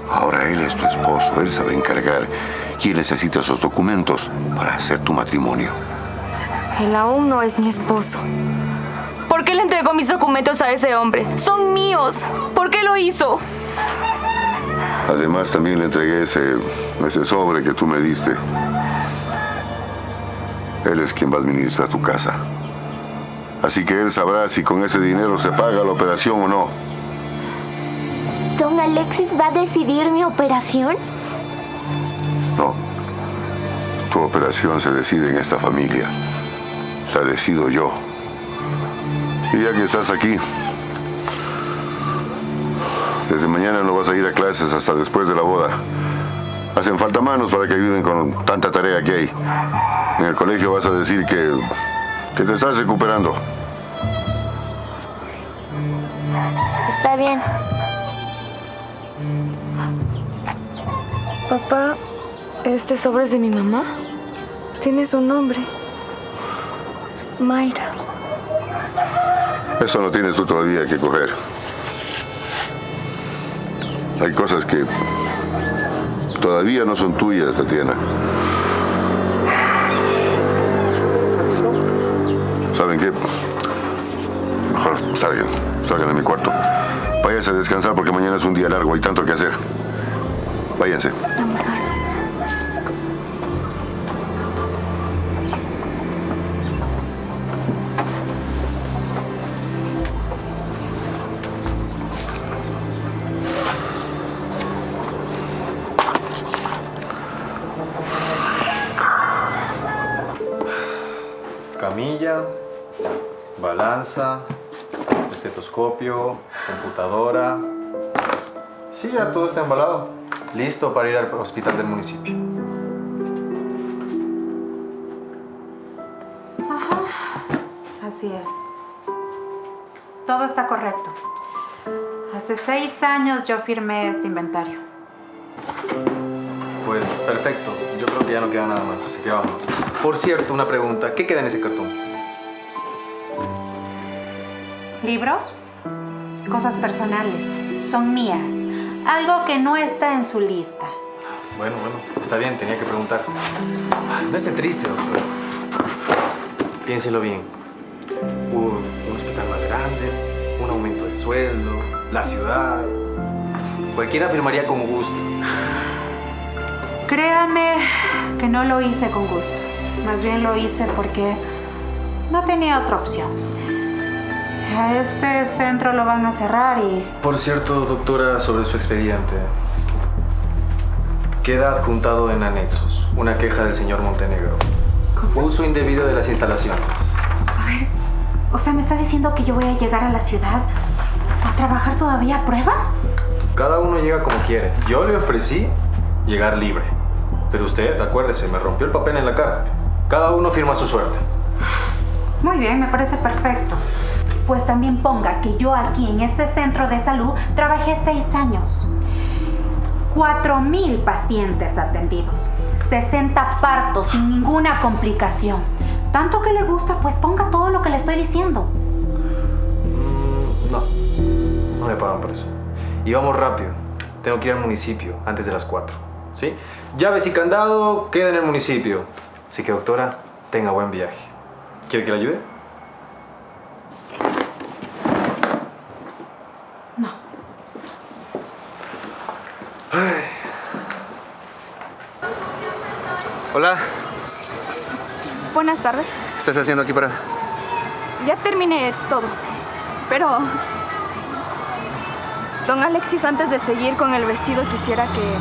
Ahora él es tu esposo, él se va a encargar y él necesita esos documentos para hacer tu matrimonio. Él aún no es mi esposo. ¿Por qué le entregó mis documentos a ese hombre? Son míos. ¿Por qué lo hizo? Además, también le entregué ese sobre que tú me diste. Él es quien va a administrar tu casa. Así que él sabrá si con ese dinero se paga la operación o no. ¿Don Alexis va a decidir mi operación? No. Tu operación se decide en esta familia. La decido yo. Y ya que estás aquí, desde mañana no vas a ir a clases hasta después de la boda. Hacen falta manos para que ayuden con tanta tarea que hay. En el colegio vas a decir que te estás recuperando. Está bien. Papá, ¿este sobre es de mi mamá? Tiene su nombre. Mayra. Eso no tienes tú todavía que coger. Hay cosas que todavía no son tuyas, Tatiana. ¿Saben qué? Mejor salgan de mi cuarto. Váyanse a descansar porque mañana es un día largo, hay tanto que hacer. Váyanse. Vamos a ver. Camilla, balanza, estetoscopio, computadora. Sí, ya todo está embalado. Listo para ir al hospital del municipio. Así es. Todo está correcto. Hace 6 años yo firmé este inventario. Pues perfecto. Yo creo que ya no queda nada más, así que vamos. Por cierto, una pregunta. ¿Qué queda en ese cartón? ¿Libros? Cosas personales. Son mías. Algo que no está en su lista. Bueno, está bien, tenía que preguntar. No esté triste, doctor. Piénselo bien. Un hospital más grande, un aumento de sueldo, la ciudad. Cualquiera firmaría con gusto. Créame que no lo hice con gusto. Más bien lo hice porque no tenía otra opción. A este centro lo van a cerrar y... Por cierto, doctora, sobre su expediente. Queda adjuntado en anexos una queja del señor Montenegro. ¿Cómo? Uso indebido de las instalaciones. A ver, o sea, ¿me está diciendo que yo voy a llegar a la ciudad a trabajar todavía a prueba? Cada uno llega como quiere. Yo le ofrecí llegar libre. Pero usted, acuérdese, me rompió el papel en la cara. Cada uno firma su suerte. Muy bien, me parece perfecto. Pues también ponga que yo aquí en este centro de salud trabajé 6 años. 4,000 pacientes atendidos. 60 partos sin ninguna complicación. Tanto que le gusta, pues ponga todo lo que le estoy diciendo. No me pagan por eso. Y vamos rápido. Tengo que ir al municipio antes de las 4. ¿Sí? Llaves y candado queda en el municipio. Así que, doctora, tenga buen viaje. ¿Quiere que le ayude? No. Hola, Buenas tardes. ¿qué estás haciendo aquí parada? Ya terminé todo. Pero... Don Alexis, antes de seguir con el vestido, quisiera que...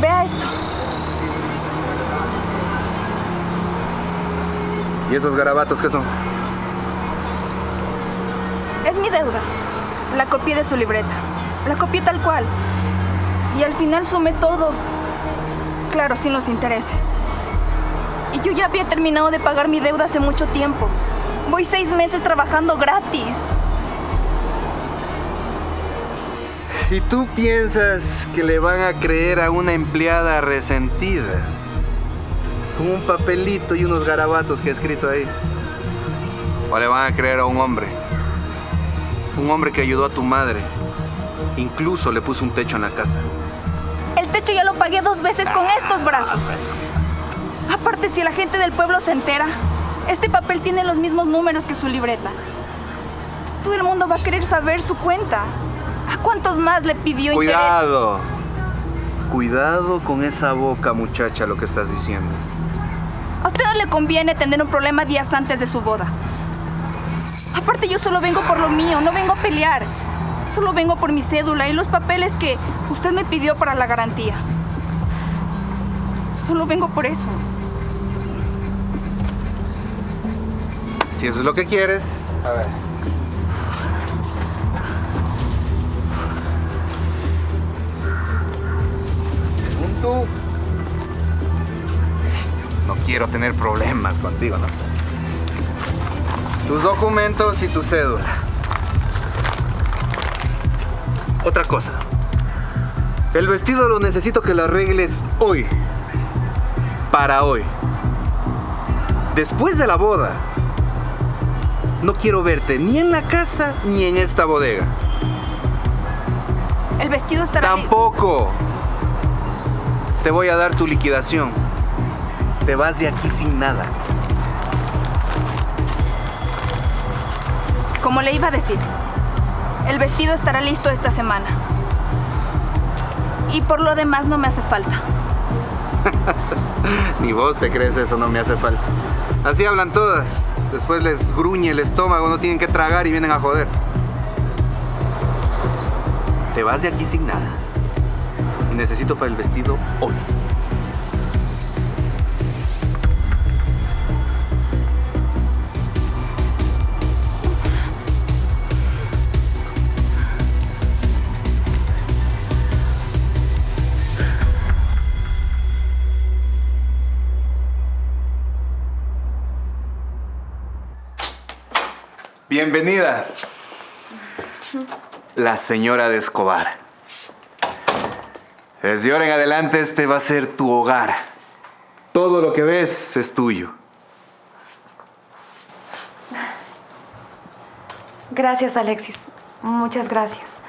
Vea esto. ¿Y esos garabatos qué son? Es mi deuda. La copié de su libreta. La copié tal cual. Y al final sumé todo. Claro, sin los intereses. Y yo ya había terminado de pagar mi deuda hace mucho tiempo. Voy 6 meses trabajando gratis. ¿Y tú piensas que le van a creer a una empleada resentida? Con un papelito y unos garabatos que ha escrito ahí. ¿O le van a creer a un hombre? Un hombre que ayudó a tu madre. Incluso le puso un techo en la casa. El techo ya lo pagué 2 veces con estos brazos. Aparte, si la gente del pueblo se entera, este papel tiene los mismos números que su libreta. Todo el mundo va a querer saber su cuenta. ¿A cuántos más le pidió interés? Cuidado. Cuidado con esa boca, muchacha, lo que estás diciendo. A usted no le conviene tener un problema días antes de su boda. Aparte, yo solo vengo por lo mío, no vengo a pelear. Solo vengo por mi cédula y los papeles que usted me pidió para la garantía. Solo vengo por eso. Si eso es lo que quieres, a ver. Según tú, no quiero tener problemas contigo, ¿no? Tus documentos y tu cédula. Otra cosa. El vestido lo necesito que lo arregles hoy. Para hoy. Después de la boda, no quiero verte ni en la casa ni en esta bodega. El vestido estará... Tampoco. Te voy a dar tu liquidación. Te vas de aquí sin nada. Como le iba a decir, el vestido estará listo esta semana. Y por lo demás no me hace falta. Ni vos te crees eso, no me hace falta. Así hablan todas. Después les gruñe el estómago, no tienen que tragar y vienen a joder. Te vas de aquí sin nada. Y necesito para el vestido hoy. Bienvenida, la señora de Escobar. Desde ahora en adelante este va a ser tu hogar. Todo lo que ves es tuyo. Gracias, Alexis. Muchas gracias.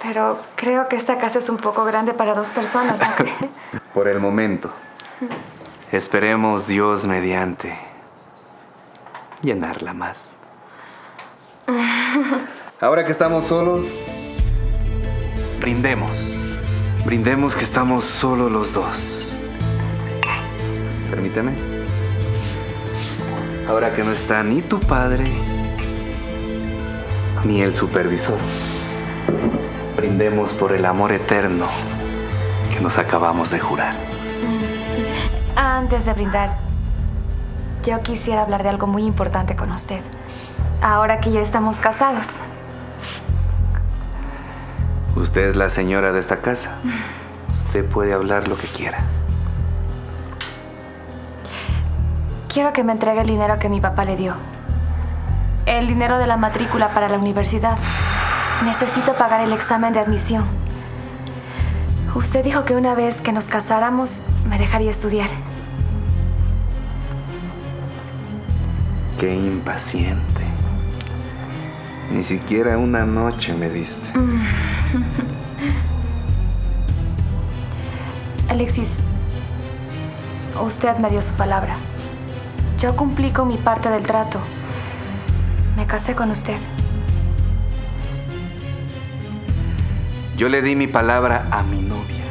Pero creo que esta casa es un poco grande para 2 personas, ¿no cree? Por el momento. Esperemos Dios mediante llenarla más. Ahora que estamos solos, brindemos. Brindemos que estamos solo los dos. Permíteme. Ahora que no está ni tu padre, ni el supervisor. Brindemos por el amor eterno que nos acabamos de jurar. Antes de brindar, yo quisiera hablar de algo muy importante con usted. Ahora que ya estamos casados. Usted es la señora de esta casa. Usted puede hablar lo que quiera. Quiero que me entregue el dinero que mi papá le dio. El dinero de la matrícula para la universidad. Necesito pagar el examen de admisión. Usted dijo que una vez que nos casáramos, me dejaría estudiar. Qué impaciente. Ni siquiera una noche me diste. Alexis, usted me dio su palabra. Yo cumplí con mi parte del trato. Me casé con usted. Yo le di mi palabra a mi novia.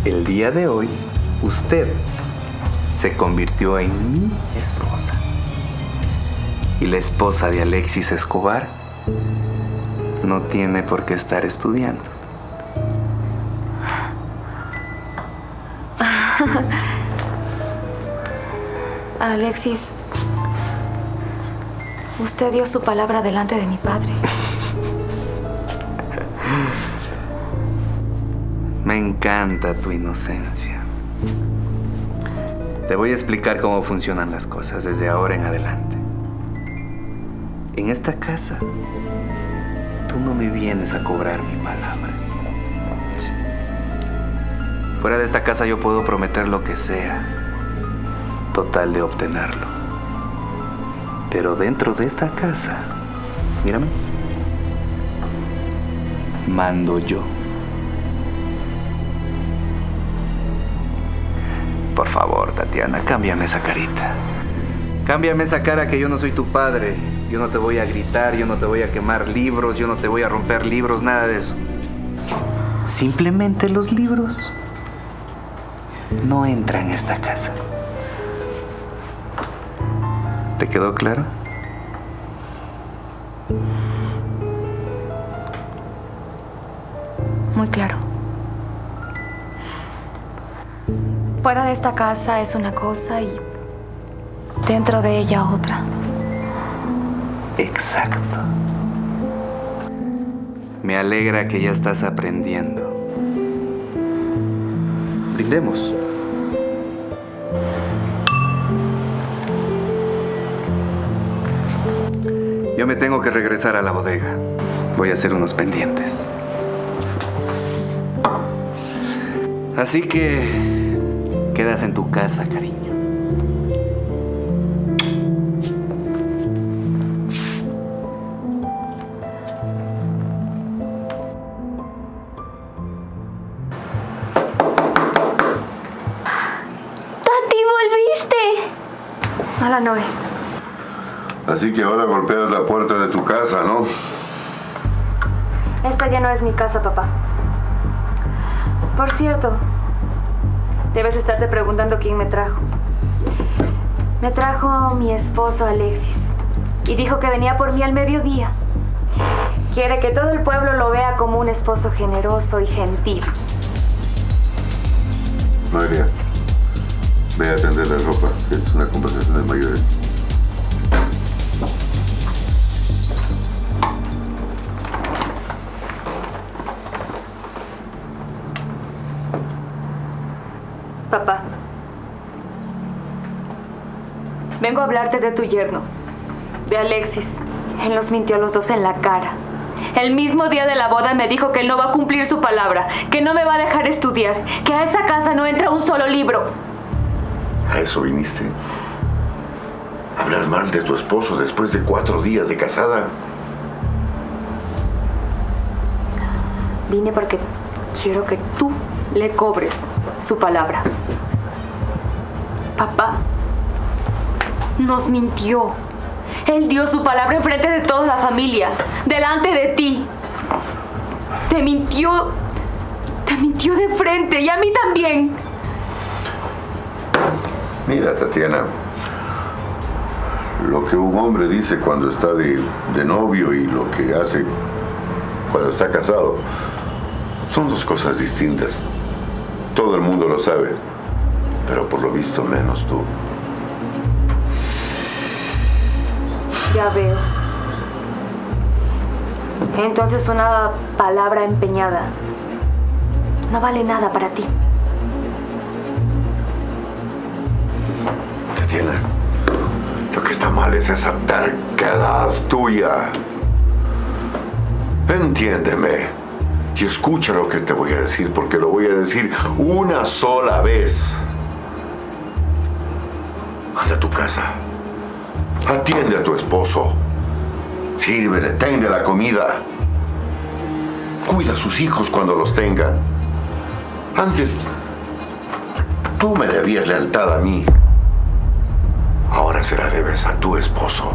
El día de hoy, usted se convirtió en mi esposa. Y la esposa de Alexis Escobar no tiene por qué estar estudiando. Alexis, usted dio su palabra delante de mi padre. Me encanta tu inocencia. Te voy a explicar cómo funcionan las cosas desde ahora en adelante. En esta casa, tú no me vienes a cobrar mi palabra. Sí. Fuera de esta casa yo puedo prometer lo que sea, total de obtenerlo. Pero dentro de esta casa, mírame, mando yo. Por favor, Tatiana, cámbiame esa carita. Cámbiame esa cara, que yo no soy tu padre. Yo no te voy a gritar, yo no te voy a quemar libros, yo no te voy a romper libros, nada de eso. Simplemente los libros no entran a esta casa. ¿Te quedó claro? Muy claro. Fuera de esta casa es una cosa y dentro de ella otra. Exacto. Me alegra que ya estás aprendiendo. Brindemos. Yo me tengo que regresar a la bodega. Voy a hacer unos pendientes. Así que quedas en tu casa, cariño. ¡Tati, volviste! Hola, Noé. Así que ahora golpeas la puerta de tu casa, ¿no? Esta ya no es mi casa, papá. Por cierto, debes estarte preguntando quién me trajo. Me trajo mi esposo Alexis y dijo que venía por mí al mediodía. Quiere que todo el pueblo lo vea como un esposo generoso y gentil. María, ve a atender la ropa. Es una conversación de mayores. Papá, vengo a hablarte de tu yerno, de Alexis. Él nos mintió a los dos en la cara. El mismo día de la boda me dijo que él no va a cumplir su palabra, que no me va a dejar estudiar, que a esa casa no entra un solo libro. ¿A eso viniste? ¿Hablar mal de tu esposo después de 4 días de casada? Vine porque quiero que tú le cobres su palabra. Papá nos mintió. Él dio su palabra enfrente de toda la familia, delante de ti. Te mintió de frente y a mí también. Mira, Tatiana, lo que un hombre dice cuando está de novio y lo que hace cuando está casado son 2 cosas distintas. Todo el mundo lo sabe, pero por lo visto menos tú. Ya veo. Entonces una palabra empeñada no vale nada para ti. Tatiana, lo que está mal es esa terquedad tuya. Entiéndeme y escucha lo que te voy a decir, porque lo voy a decir una sola vez. Anda a tu casa. Atiende a tu esposo. Sírvele, tenle la comida. Cuida a sus hijos cuando los tengan. Antes, tú me debías lealtad a mí. Ahora se la debes a tu esposo.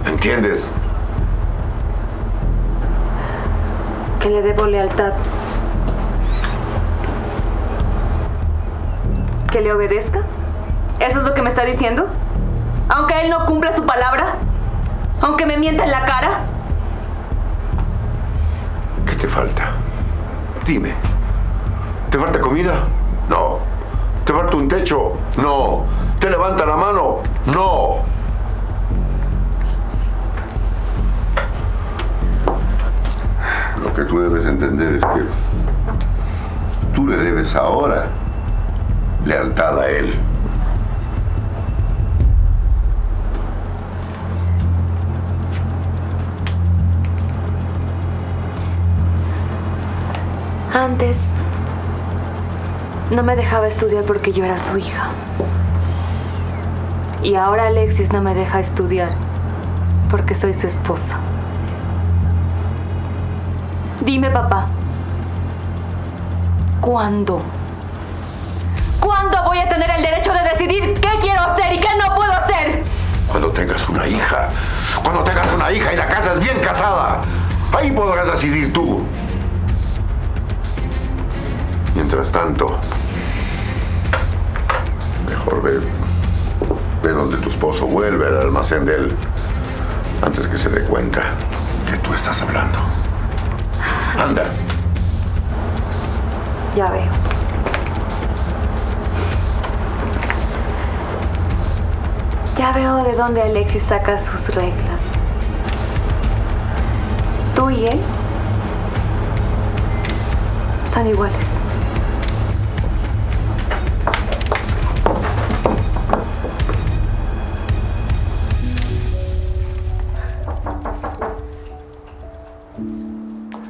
¿Entiendes? Que le debo lealtad. ¿Que le obedezca? ¿Eso es lo que me está diciendo? Aunque él no cumpla su palabra, aunque me mienta en la cara. ¿Qué te falta? Dime. ¿Te falta comida? No. ¿Te falta un techo? No. ¿Te levanta la mano? No. Lo que tú debes entender es que tú le debes ahora lealtad a él. Antes no me dejaba estudiar porque yo era su hija. Y ahora Alexis no me deja estudiar porque soy su esposa. Dime, papá, ¿cuándo? ¿Cuándo voy a tener el derecho de decidir qué quiero hacer y qué no puedo hacer? Cuando tengas una hija. Cuando tengas una hija y la casas bien casada. Ahí podrás decidir tú. Mientras tanto, mejor ve donde tu esposo vuelve al almacén de él antes que se dé cuenta que tú estás hablando. Anda. Ya veo. Ya veo de dónde Alexis saca sus reglas. Tú y él son iguales.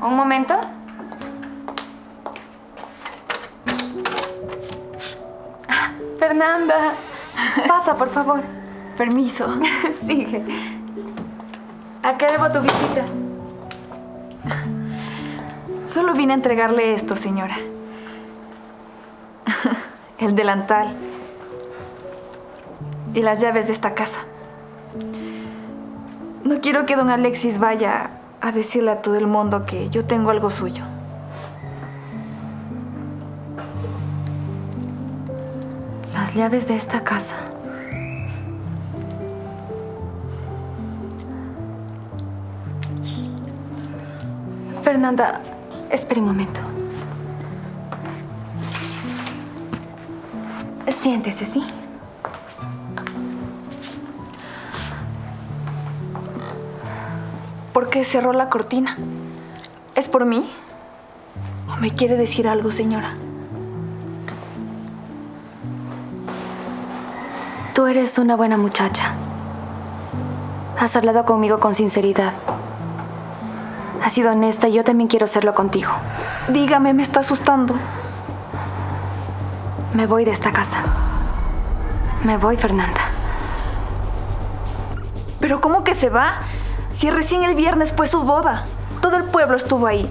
Un momento. Fernanda, pasa, por favor. Permiso. Sigue. ¿A qué debo tu visita? Solo vine a entregarle esto, señora. El delantal. Y las llaves de esta casa. No quiero que don Alexis vaya a decirle a todo el mundo que yo tengo algo suyo. Las llaves de esta casa. Fernanda, espere un momento. Siéntese, ¿sí? ¿Por qué cerró la cortina? ¿Es por mí? ¿O me quiere decir algo, señora? Tú eres una buena muchacha. Has hablado conmigo con sinceridad. Has sido honesta y yo también quiero serlo contigo. Dígame, me está asustando. Me voy de esta casa. Me voy, Fernanda. ¿Pero cómo que se va? Si recién el viernes fue su boda. Todo el pueblo estuvo ahí.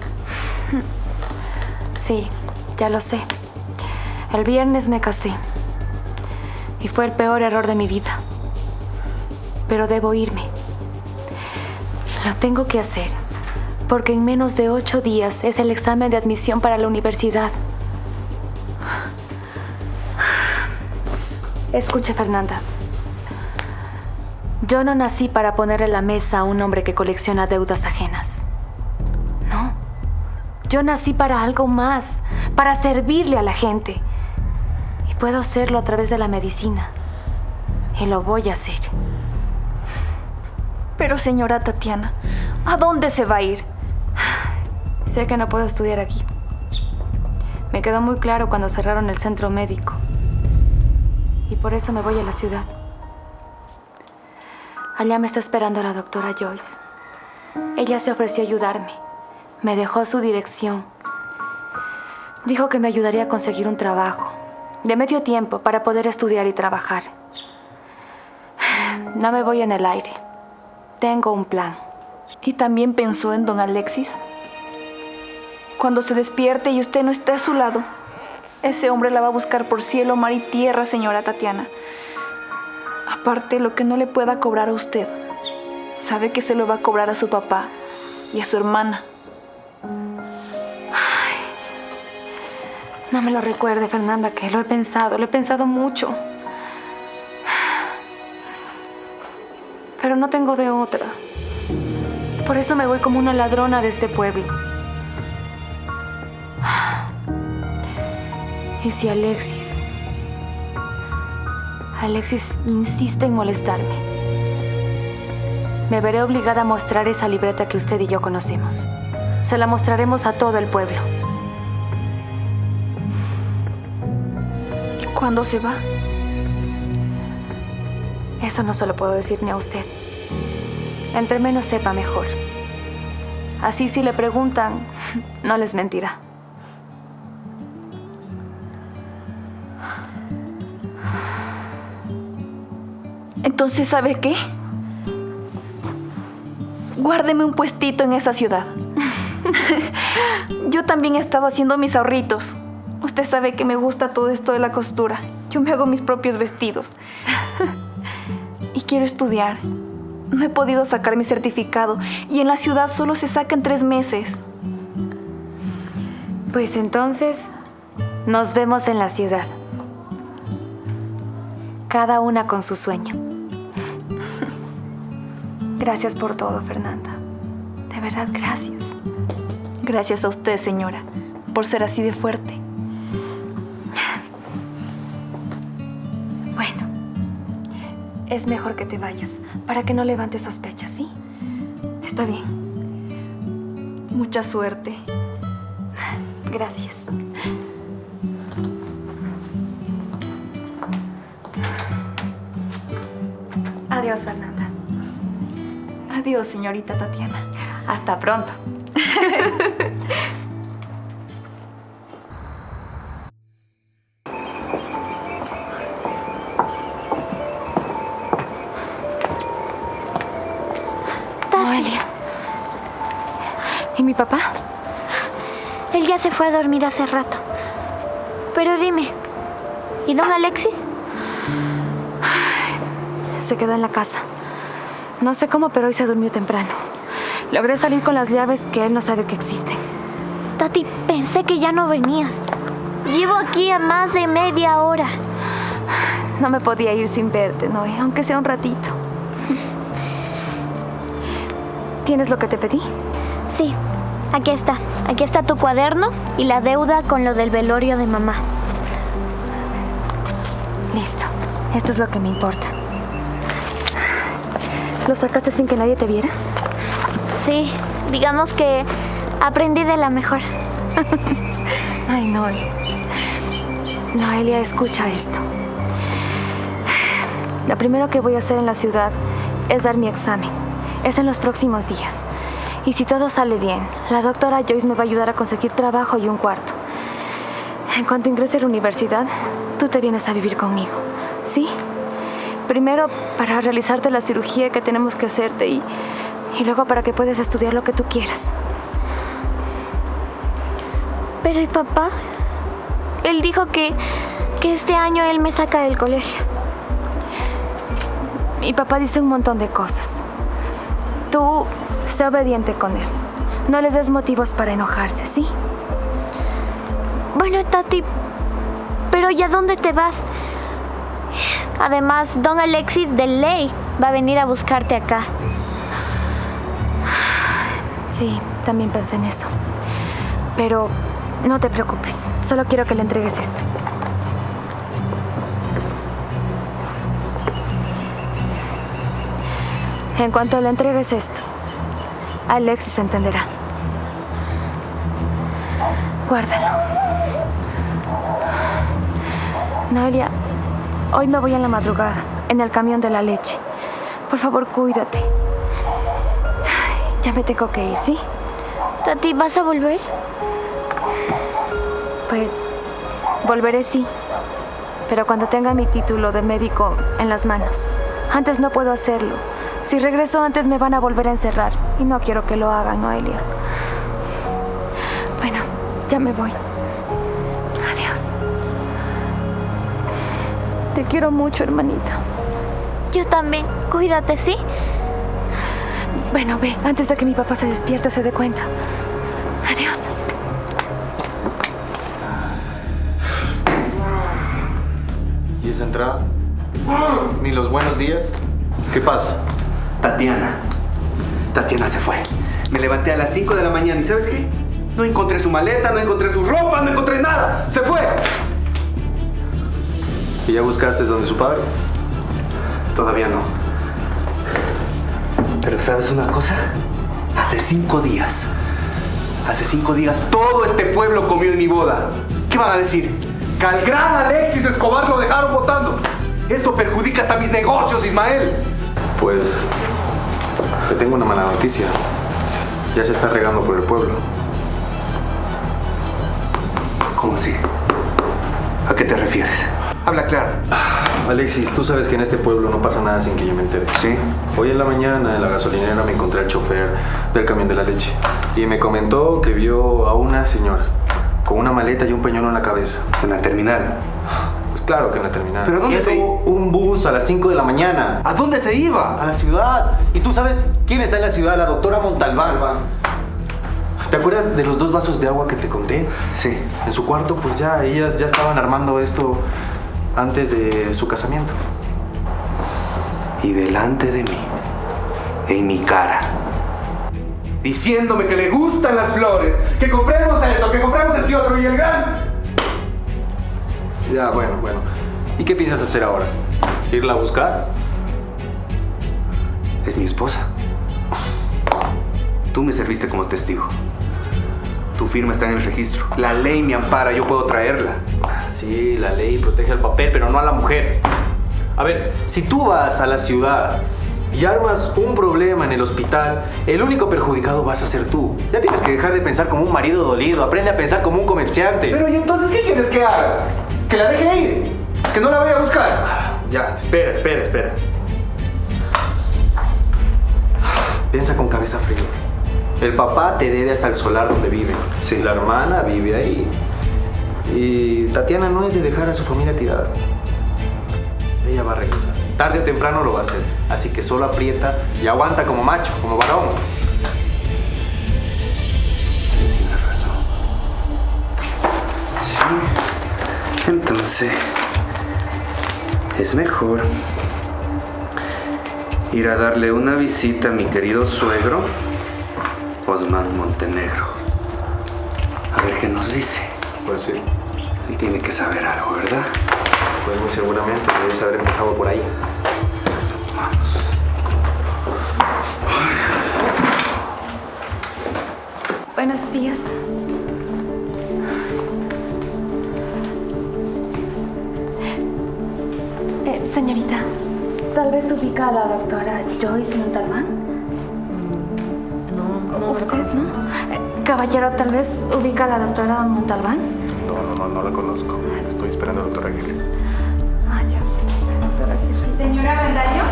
Sí, ya lo sé. El viernes me casé. Y fue el peor error de mi vida. Pero debo irme. Lo tengo que hacer. Porque en menos de 8 días es el examen de admisión para la universidad. Escuche, Fernanda. Yo no nací para ponerle en la mesa a un hombre que colecciona deudas ajenas. No. Yo nací para algo más, para servirle a la gente. Y puedo hacerlo a través de la medicina. Y lo voy a hacer. Pero, señora Tatiana, ¿a dónde se va a ir? Sé que no puedo estudiar aquí. Me quedó muy claro cuando cerraron el centro médico. Y por eso me voy a la ciudad. Allá me está esperando la doctora Joyce. Ella se ofreció a ayudarme. Me dejó su dirección. Dijo que me ayudaría a conseguir un trabajo de medio tiempo para poder estudiar y trabajar. No me voy en el aire. Tengo un plan. ¿Y también pensó en don Alexis? Cuando se despierte y usted no esté a su lado, ese hombre la va a buscar por cielo, mar y tierra, señora Tatiana. Aparte, lo que no le pueda cobrar a usted, sabe que se lo va a cobrar a su papá y a su hermana. Ay, no me lo recuerde, Fernanda, que lo he pensado mucho. Pero no tengo de otra. Por eso me voy como una ladrona de este pueblo. Y si Alexis insiste en molestarme, me veré obligada a mostrar esa libreta que usted y yo conocemos. Se la mostraremos a todo el pueblo. ¿Y cuándo se va? Eso no se lo puedo decir ni a usted. Entre menos sepa, mejor. Así si le preguntan, no les mentirá. Entonces, ¿sabe qué? Guárdeme un puestito en esa ciudad. Yo también he estado haciendo mis ahorritos. Usted sabe que me gusta todo esto de la costura. Yo me hago mis propios vestidos. Y quiero estudiar. No he podido sacar mi certificado y en la ciudad solo se saca en 3 meses. Pues entonces, nos vemos en la ciudad. Cada una con su sueño. Gracias por todo, Fernanda. De verdad, gracias. Gracias a usted, señora, por ser así de fuerte. Bueno, es mejor que te vayas para que no levantes sospechas, ¿sí? Está bien. Mucha suerte. Gracias. Adiós, Fernanda. Adiós, señorita Tatiana. Hasta pronto. Noelia. ¿Y mi papá? Él ya se fue a dormir hace rato. Pero dime, ¿y don Alexis? Se quedó en la casa. No sé cómo, pero hoy se durmió temprano. Logré salir con las llaves que él no sabe que existen. Tati, pensé que ya no venías. Llevo aquí a más de media hora. No me podía ir sin verte, Noé, aunque sea un ratito. ¿Tienes lo que te pedí? Sí, aquí está. Aquí está tu cuaderno y la deuda con lo del velorio de mamá. Listo. Esto es lo que me importa. ¿Lo sacaste sin que nadie te viera? Sí, digamos que aprendí de la mejor. Ay, no. Noelia, escucha esto. Lo primero que voy a hacer en la ciudad es dar mi examen. Es en los próximos días. Y si todo sale bien, la doctora Joyce me va a ayudar a conseguir trabajo y un cuarto. En cuanto ingrese a la universidad, tú te vienes a vivir conmigo, ¿sí? Primero para realizarte la cirugía que tenemos que hacerte y luego para que puedas estudiar lo que tú quieras. Pero ¿y papá? Él dijo que este año él me saca del colegio. Mi papá dice un montón de cosas. Tú sé obediente con él. No le des motivos para enojarse, ¿sí? Bueno, Tati, pero ¿y a dónde te vas? Además, don Alexis de ley va a venir a buscarte acá. Sí, también pensé en eso. Pero no te preocupes. Solo quiero que le entregues esto. En cuanto le entregues esto, Alexis entenderá. Guárdalo. Noelia, hoy me voy en la madrugada, en el camión de la leche. Por favor, cuídate. Ya me tengo que ir, ¿sí? Tati, ¿vas a volver? Pues, volveré sí. Pero cuando tenga mi título de médico en las manos. Antes no puedo hacerlo. Si regreso antes me van a volver a encerrar. Y no quiero que lo hagan, Noelia. Bueno, ya me voy. Adiós. Te quiero mucho, hermanita. Yo también. Cuídate, ¿sí? Bueno, ve, antes de que mi papá se despierte o se dé cuenta. Adiós. ¿Y esa entrada? ¿Ni los buenos días? ¿Qué pasa? Tatiana se fue. Me levanté a las 5 de la mañana y ¿sabes qué? No encontré su maleta, no encontré su ropa, no encontré nada. ¡Se fue! ¿Y ya buscaste dónde su padre? Todavía no. Pero ¿sabes una cosa? Hace 5 días todo este pueblo comió en mi boda. ¿Qué van a decir? Que al gran Alexis Escobar lo dejaron votando. Esto perjudica hasta mis negocios, Ismael. Pues te tengo una mala noticia. Ya se está regando por el pueblo. ¿Cómo así? ¿A qué te refieres? Habla claro. Alexis, tú sabes que en este pueblo no pasa nada sin que yo me entere. ¿Sí? Hoy en la mañana en la gasolinera me encontré al chofer del camión de la leche y me comentó que vio a una señora con una maleta y un pañuelo en la cabeza. En la terminal. Pues claro que en la terminal. ¿Pero dónde se iba? Un bus a las 5 de la mañana. ¿A dónde se iba? A la ciudad. ¿Y tú sabes quién está en la ciudad? La doctora Montalbán. ¿Te acuerdas de los 2 vasos de agua que te conté? Sí. En su cuarto, pues ya, ellas ya estaban armando esto antes de su casamiento. Y delante de mí, en mi cara, diciéndome que le gustan las flores, que compremos esto, que compremos este otro y el gran... Ya, bueno. ¿Y qué piensas hacer ahora? ¿Irla a buscar? Es mi esposa. Tú me serviste como testigo. Tu firma está en el registro. La ley me ampara, yo puedo traerla. Sí, la ley protege al papel, pero no a la mujer. A ver, si tú vas a la ciudad y armas un problema en el hospital, el único perjudicado vas a ser tú. Ya tienes que dejar de pensar como un marido dolido. Aprende a pensar como un comerciante. Pero ¿y entonces qué quieres que haga? ¿Que la deje ir? ¿Que no la vaya a buscar? Ya, espera. Piensa con cabeza fría. El papá te debe hasta el solar donde vive. Sí. La hermana vive ahí. Y Tatiana no es de dejar a su familia tirada. Ella va a regresar. Tarde o temprano lo va a hacer. Así que solo aprieta y aguanta como macho, como varón. Tienes razón. Sí. Entonces, es mejor ir a darle una visita a mi querido suegro, Osman Montenegro. A ver qué nos dice. Pues sí. Él tiene que saber algo, ¿verdad? Pues muy seguramente debes haber empezado por ahí. Vamos. Buenos días. Señorita, tal vez ubica a la doctora Joyce Montalbán. No. ¿Usted no? Caballero, tal vez ubica a la doctora Montalbán. No la conozco. Estoy esperando al doctor Aguirre. Ah, ya. Doctora Aguirre. Señora Avendaño.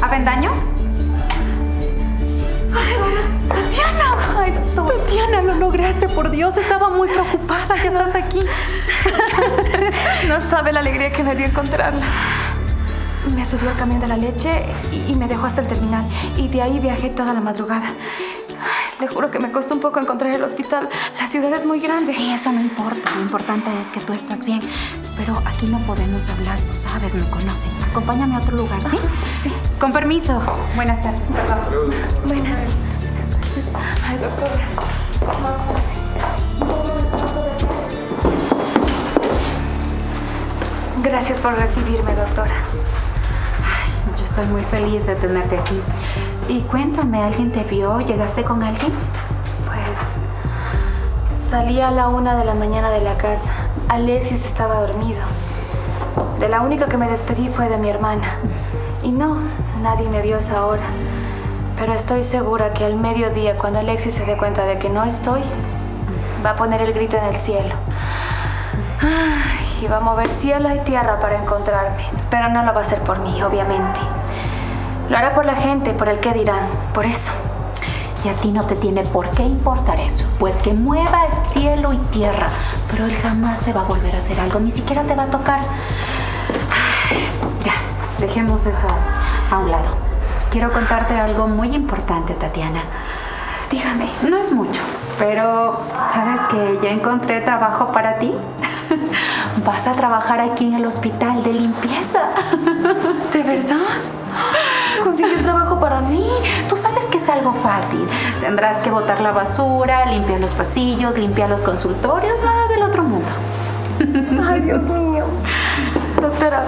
¿Avendaño? Ay, Tatiana. Ay, doctora. Tatiana, lo lograste, por Dios. Estaba muy preocupada. Ya estás aquí. No sabe la alegría que me dio encontrarla. Me subió al camión de la leche y me dejó hasta el terminal. Y de ahí viajé toda la madrugada. Le juro que me costó un poco encontrar el hospital. La ciudad es muy grande. Sí, eso no importa. Lo importante es que tú estás bien. Pero aquí no podemos hablar, tú sabes, no conocen. Acompáñame a otro lugar, ¿sí? Sí. Con permiso. Buenas tardes, perdón. Buenas. Ay, doctora. Gracias por recibirme, doctora. Yo estoy muy feliz de tenerte aquí. Y cuéntame, ¿alguien te vio? ¿Llegaste con alguien? Pues salí a la 1 de la mañana de la casa. Alexis estaba dormido. De la única que me despedí fue de mi hermana. Y no, nadie me vio a esa hora. Pero estoy segura que al mediodía, cuando Alexis se dé cuenta de que no estoy, va a poner el grito en el cielo. Y va a mover cielo y tierra para encontrarme. Pero no lo va a hacer por mí, obviamente. Lo hará por la gente, por el qué dirán, por eso. Y a ti no te tiene por qué importar eso. Pues que mueva el cielo y tierra. Pero él jamás te va a volver a hacer algo, ni siquiera te va a tocar. Ya, dejemos eso a un lado. Quiero contarte algo muy importante, Tatiana. Dígame. No es mucho, pero ¿sabes que ya encontré trabajo para ti? Vas a trabajar aquí en el hospital de limpieza. ¿De verdad? ¿Consiguió trabajo para mí? Sí, tú sabes que es algo fácil. Tendrás que botar la basura, limpiar los pasillos, limpiar los consultorios, nada del otro mundo. Ay, Dios mío. Doctora,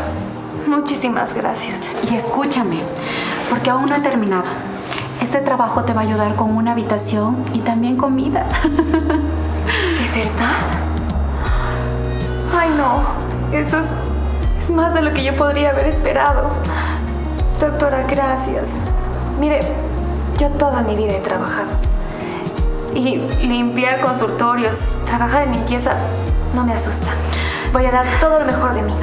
muchísimas gracias. Y escúchame, porque aún no he terminado. Este trabajo te va a ayudar con una habitación y también comida. ¿De verdad? Ay, no. Eso es más de lo que yo podría haber esperado. Doctora, gracias. Mire, yo toda mi vida he trabajado. Y limpiar consultorios, trabajar en limpieza, no me asusta. Voy a dar todo lo mejor de mí.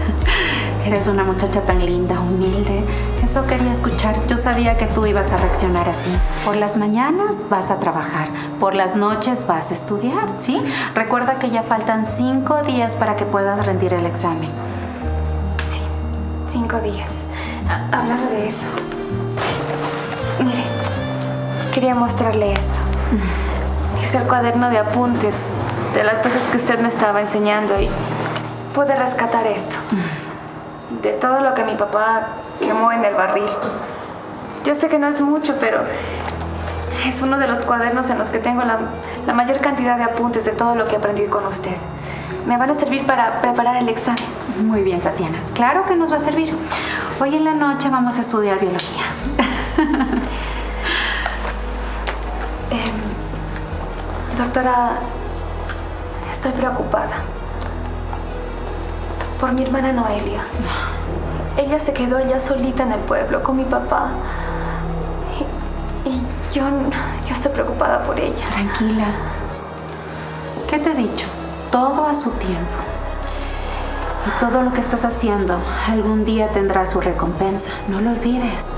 Eres una muchacha tan linda, humilde. Eso quería escuchar. Yo sabía que tú ibas a reaccionar así. Por las mañanas vas a trabajar, por las noches vas a estudiar, ¿sí? Recuerda que ya faltan 5 días para que puedas rendir el examen. Sí, 5 días. Hablando de eso, mire, quería mostrarle esto. Dice el cuaderno de apuntes de las veces que usted me estaba enseñando y pude rescatar esto. De todo lo que mi papá quemó en el barril. Yo sé que no es mucho, pero es uno de los cuadernos en los que tengo la mayor cantidad de apuntes de todo lo que aprendí con usted. Me van a servir para preparar el examen. Muy bien, Tatiana. Claro que nos va a servir. Hoy en la noche vamos a estudiar biología. Doctora, estoy preocupada por mi hermana Noelia. Ella se quedó allá solita en el pueblo con mi papá. Y yo estoy preocupada por ella. Tranquila. ¿Qué te he dicho? Todo a su tiempo. Y todo lo que estás haciendo algún día tendrá su recompensa. No lo olvides.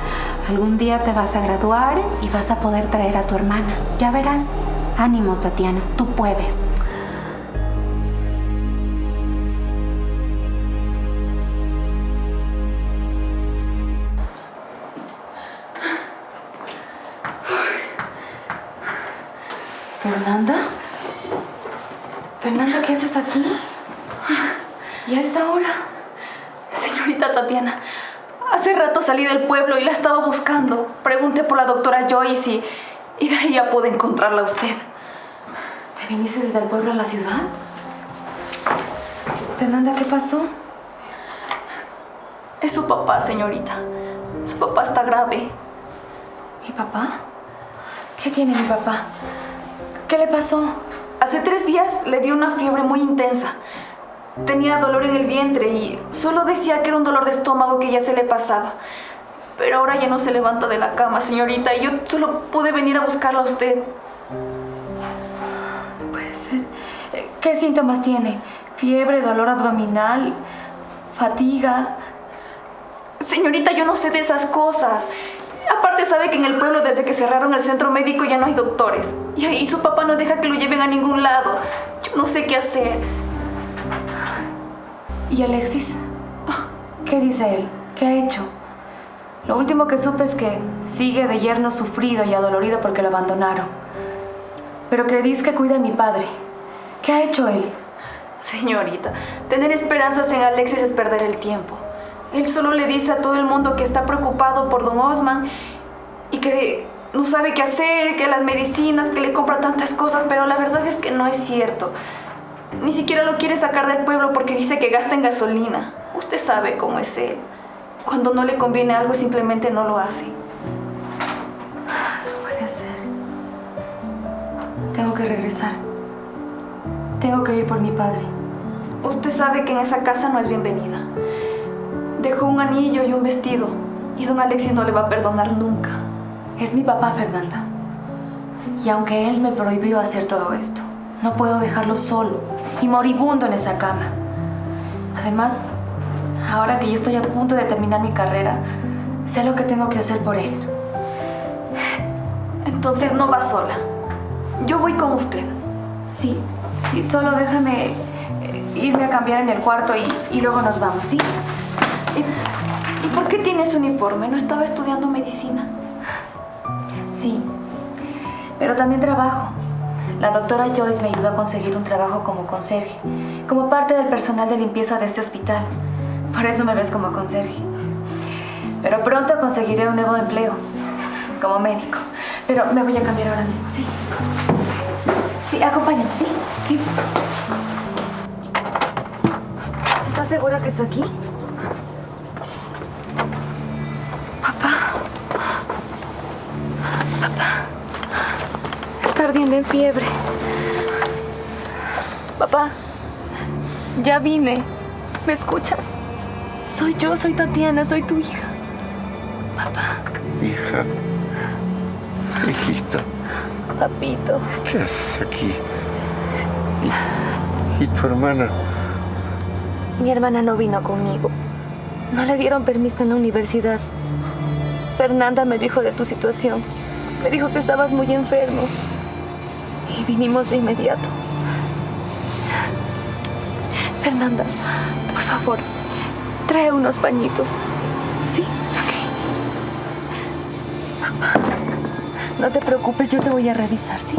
Algún día te vas a graduar y vas a poder traer a tu hermana. Ya verás. Ánimos, Tatiana. Tú puedes. ¿Fernanda? ¿Fernanda, qué haces aquí? ¿Y a esta hora? Señorita Tatiana, hace rato salí del pueblo y la estaba buscando. Pregunté por la doctora Joyce y de ahí ya pude encontrarla a usted. ¿Te viniste desde el pueblo a la ciudad? Fernanda, ¿qué pasó? Es su papá, señorita. Su papá está grave. ¿Mi papá? ¿Qué tiene mi papá? ¿Qué le pasó? Hace 3 días le dio una fiebre muy intensa. Tenía dolor en el vientre y solo decía que era un dolor de estómago que ya se le pasaba. Pero ahora ya no se levanta de la cama, señorita, y yo solo pude venir a buscarla a usted. No puede ser. ¿Qué síntomas tiene? ¿Fiebre, dolor abdominal, fatiga? Señorita, yo no sé de esas cosas. Aparte sabe que en el pueblo desde que cerraron el centro médico ya no hay doctores. Y su papá no deja que lo lleven a ningún lado. Yo no sé qué hacer. ¿Y Alexis? ¿Qué dice él? ¿Qué ha hecho? Lo último que supe es que sigue de yerno sufrido y adolorido porque lo abandonaron. Pero que dice que cuida a mi padre. ¿Qué ha hecho él? Señorita, tener esperanzas en Alexis es perder el tiempo. Él solo le dice a todo el mundo que está preocupado por don Osman y que no sabe qué hacer, que las medicinas, que le compra tantas cosas, pero la verdad es que no es cierto. Ni siquiera lo quiere sacar del pueblo porque dice que gasta en gasolina. Usted sabe cómo es él. Cuando no le conviene algo, simplemente no lo hace. No puede ser. Tengo que regresar. Tengo que ir por mi padre. Usted sabe que en esa casa no es bienvenida. Dejó un anillo y un vestido. Y don Alexis no le va a perdonar nunca. Es mi papá, Fernanda. Y aunque él me prohibió hacer todo esto, no puedo dejarlo solo y moribundo en esa cama. Además, ahora que ya estoy a punto de terminar mi carrera, sé lo que tengo que hacer por él. Entonces no va sola. Yo voy con usted. Sí, solo déjame irme a cambiar en el cuarto y luego nos vamos, ¿sí? ¿Y por qué tiene ese uniforme? ¿No estaba estudiando medicina? Sí, pero también trabajo. La doctora Joyce me ayudó a conseguir un trabajo como conserje, como parte del personal de limpieza de este hospital. Por eso me ves como conserje. Pero pronto conseguiré un nuevo empleo, como médico. Pero me voy a cambiar ahora mismo, ¿sí? Sí, acompáñame, ¿sí? Sí. ¿Estás segura que estoy aquí? Papá, está ardiendo en fiebre. Papá, ya vine. ¿Me escuchas? Soy yo, soy Tatiana, soy tu hija. Papá. Hija. Hijita. Papito. ¿Qué haces aquí? ¿Y tu hermana? Mi hermana no vino conmigo. No le dieron permiso en la universidad. Fernanda me dijo de tu situación. Me dijo que estabas muy enfermo. Y vinimos de inmediato. Fernanda, por favor, trae unos pañitos. ¿Sí? Ok. Papá, no te preocupes, yo te voy a revisar, ¿sí?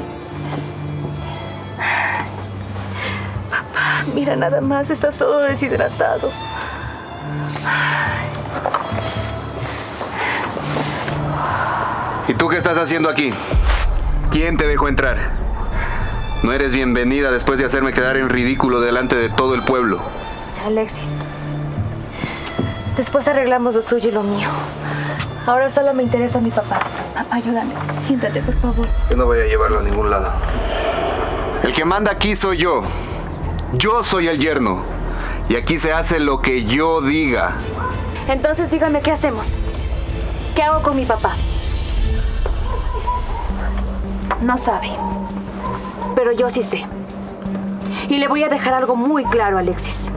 Papá, mira nada más, estás todo deshidratado. ¿Y tú qué estás haciendo aquí? ¿Quién te dejó entrar? No eres bienvenida después de hacerme quedar en ridículo delante de todo el pueblo. Alexis, después arreglamos lo suyo y lo mío. Ahora solo me interesa mi papá. Ayúdame, siéntate, por favor. Yo no voy a llevarlo a ningún lado. El que manda aquí soy yo. Yo soy el yerno. Y aquí se hace lo que yo diga. Entonces dígame, ¿qué hacemos? ¿Qué hago con mi papá? No sabe. Pero yo sí sé. Y le voy a dejar algo muy claro, Alexis.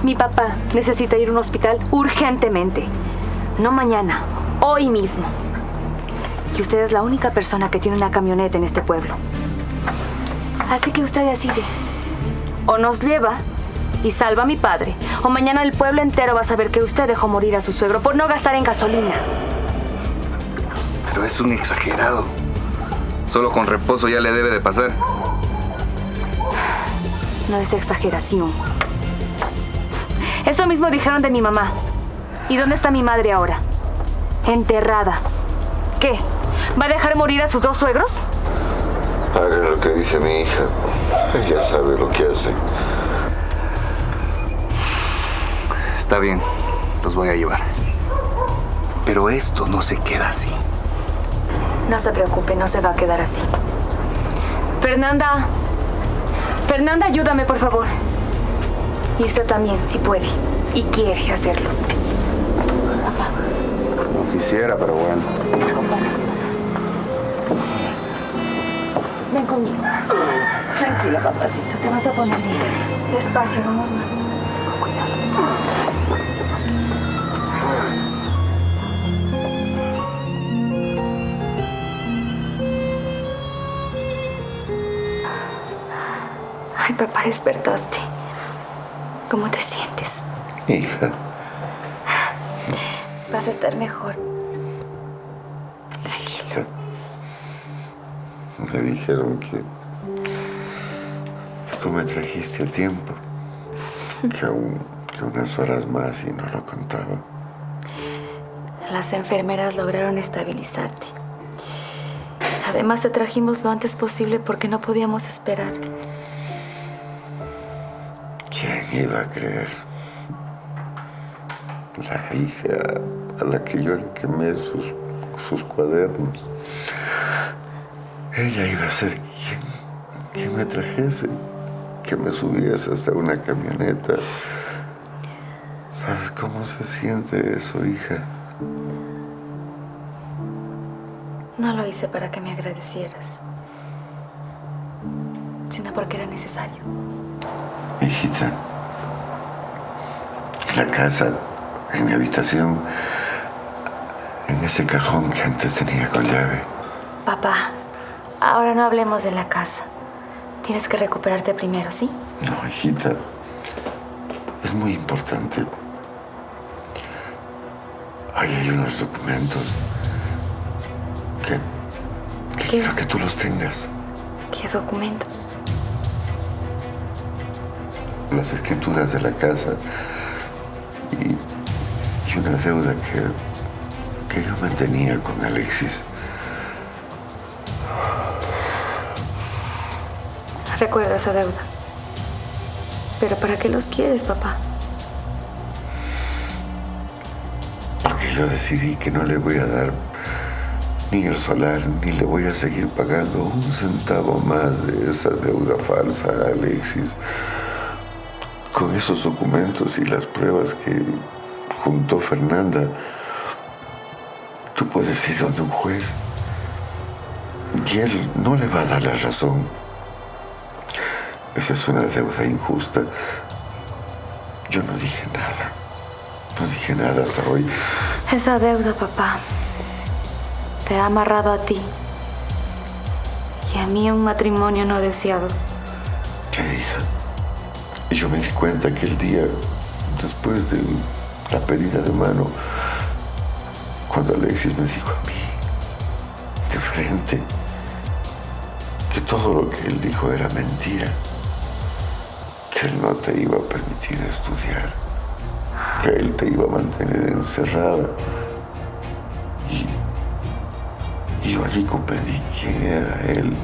Mi papá necesita ir a un hospital urgentemente. No mañana, hoy mismo. Y usted es la única persona que tiene una camioneta en este pueblo. Así que usted decide. O nos lleva y salva a mi padre, o mañana el pueblo entero va a saber que usted dejó morir a su suegro por no gastar en gasolina. Pero es un exagerado. Solo con reposo ya le debe de pasar. No es exageración. Eso mismo dijeron de mi mamá. ¿Y dónde está mi madre ahora? Enterrada. ¿Qué? ¿Va a dejar morir a sus dos suegros? Haga lo que dice mi hija. Ella sabe lo que hace. Está bien, los voy a llevar. Pero esto no se queda así. No se preocupe, no se va a quedar así. Fernanda. Fernanda, ayúdame, por favor. Y usted también, si puede. Y quiere hacerlo. Papá. No quisiera, pero bueno. Ven conmigo. Tranquila, papacito. Te vas a poner bien. Despacio, vamos, mamá. Con cuidado. Ay, papá, despertaste. ¿Cómo te sientes? Hija, Vas a estar mejor. hijita, me dijeron que tú me trajiste a tiempo. Que unas horas más y no lo contaba. Las enfermeras lograron estabilizarte. Además, te trajimos lo antes posible porque no podíamos esperar. ¿Quién iba a creer? La hija a la que yo le quemé sus cuadernos. Ella iba a ser quien me trajese, que me subiese hasta una camioneta. ¿Sabes cómo se siente eso, hija? No lo hice para que me agradecieras, sino porque era necesario. Hijita, en la casa, en mi habitación, en ese cajón que antes tenía con llave. Papá, ahora no hablemos de la casa. Tienes que recuperarte primero, ¿sí? No, hijita, es muy importante. Ahí hay unos documentos que ¿Qué? quiero que tú los tengas. ¿Qué documentos? Las escrituras de la casa y una deuda que yo mantenía con Alexis. Recuerdo esa deuda. ¿Pero para qué los quieres, papá? Porque yo decidí que no le voy a dar ni el solar, ni le voy a seguir pagando un centavo más de esa deuda falsa a Alexis. Con esos documentos y las pruebas que juntó Fernanda, tú puedes ir donde un juez Y él no le va a dar la razón. Esa es una deuda injusta. Yo no dije nada. No dije nada hasta hoy. Esa deuda, papá, te ha amarrado a ti y a mí un matrimonio no deseado. Sí, hija. Y yo me di cuenta que el día después de la pedida de mano, cuando Alexis me dijo a mí, de frente, que todo lo que él dijo era mentira, que él no te iba a permitir estudiar, que él te iba a mantener encerrada. Y yo allí comprendí quién era él.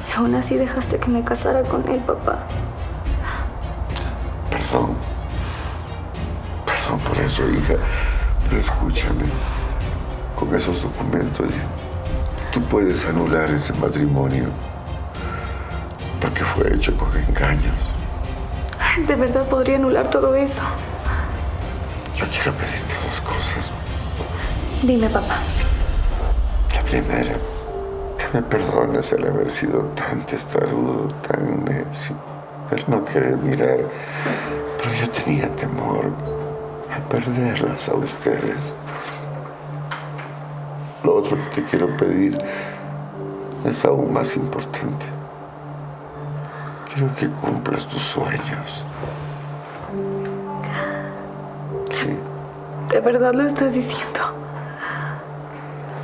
Y aún así dejaste que me casara con él, papá. Perdón por eso, hija, pero escúchame, con esos documentos tú puedes anular ese matrimonio porque fue hecho con engaños. ¿De verdad podría anular todo eso? Yo quiero pedirte dos cosas. Dime, papá. La primera, que me perdones el haber sido tan testarudo, tan necio, el no querer mirar, pero yo tenía temor a perderlas a ustedes. Lo otro que te quiero pedir es aún más importante. Quiero que cumplas tus sueños. Sí. ¿De verdad lo estás diciendo?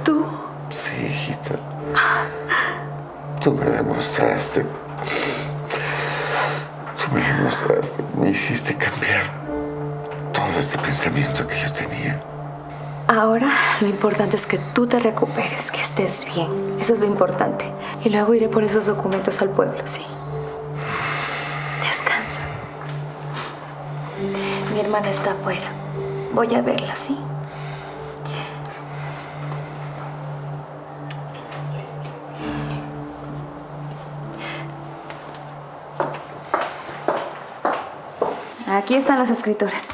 ¿Tú? Sí, hijita. Tú me demostraste. Me hiciste cambiar todo este pensamiento que yo tenía. Ahora lo importante es que tú te recuperes, que estés bien. Eso es lo importante. Y luego iré por esos documentos al pueblo, ¿sí? Descansa. Mi hermana está afuera. Voy a verla, ¿sí? Aquí están las escrituras.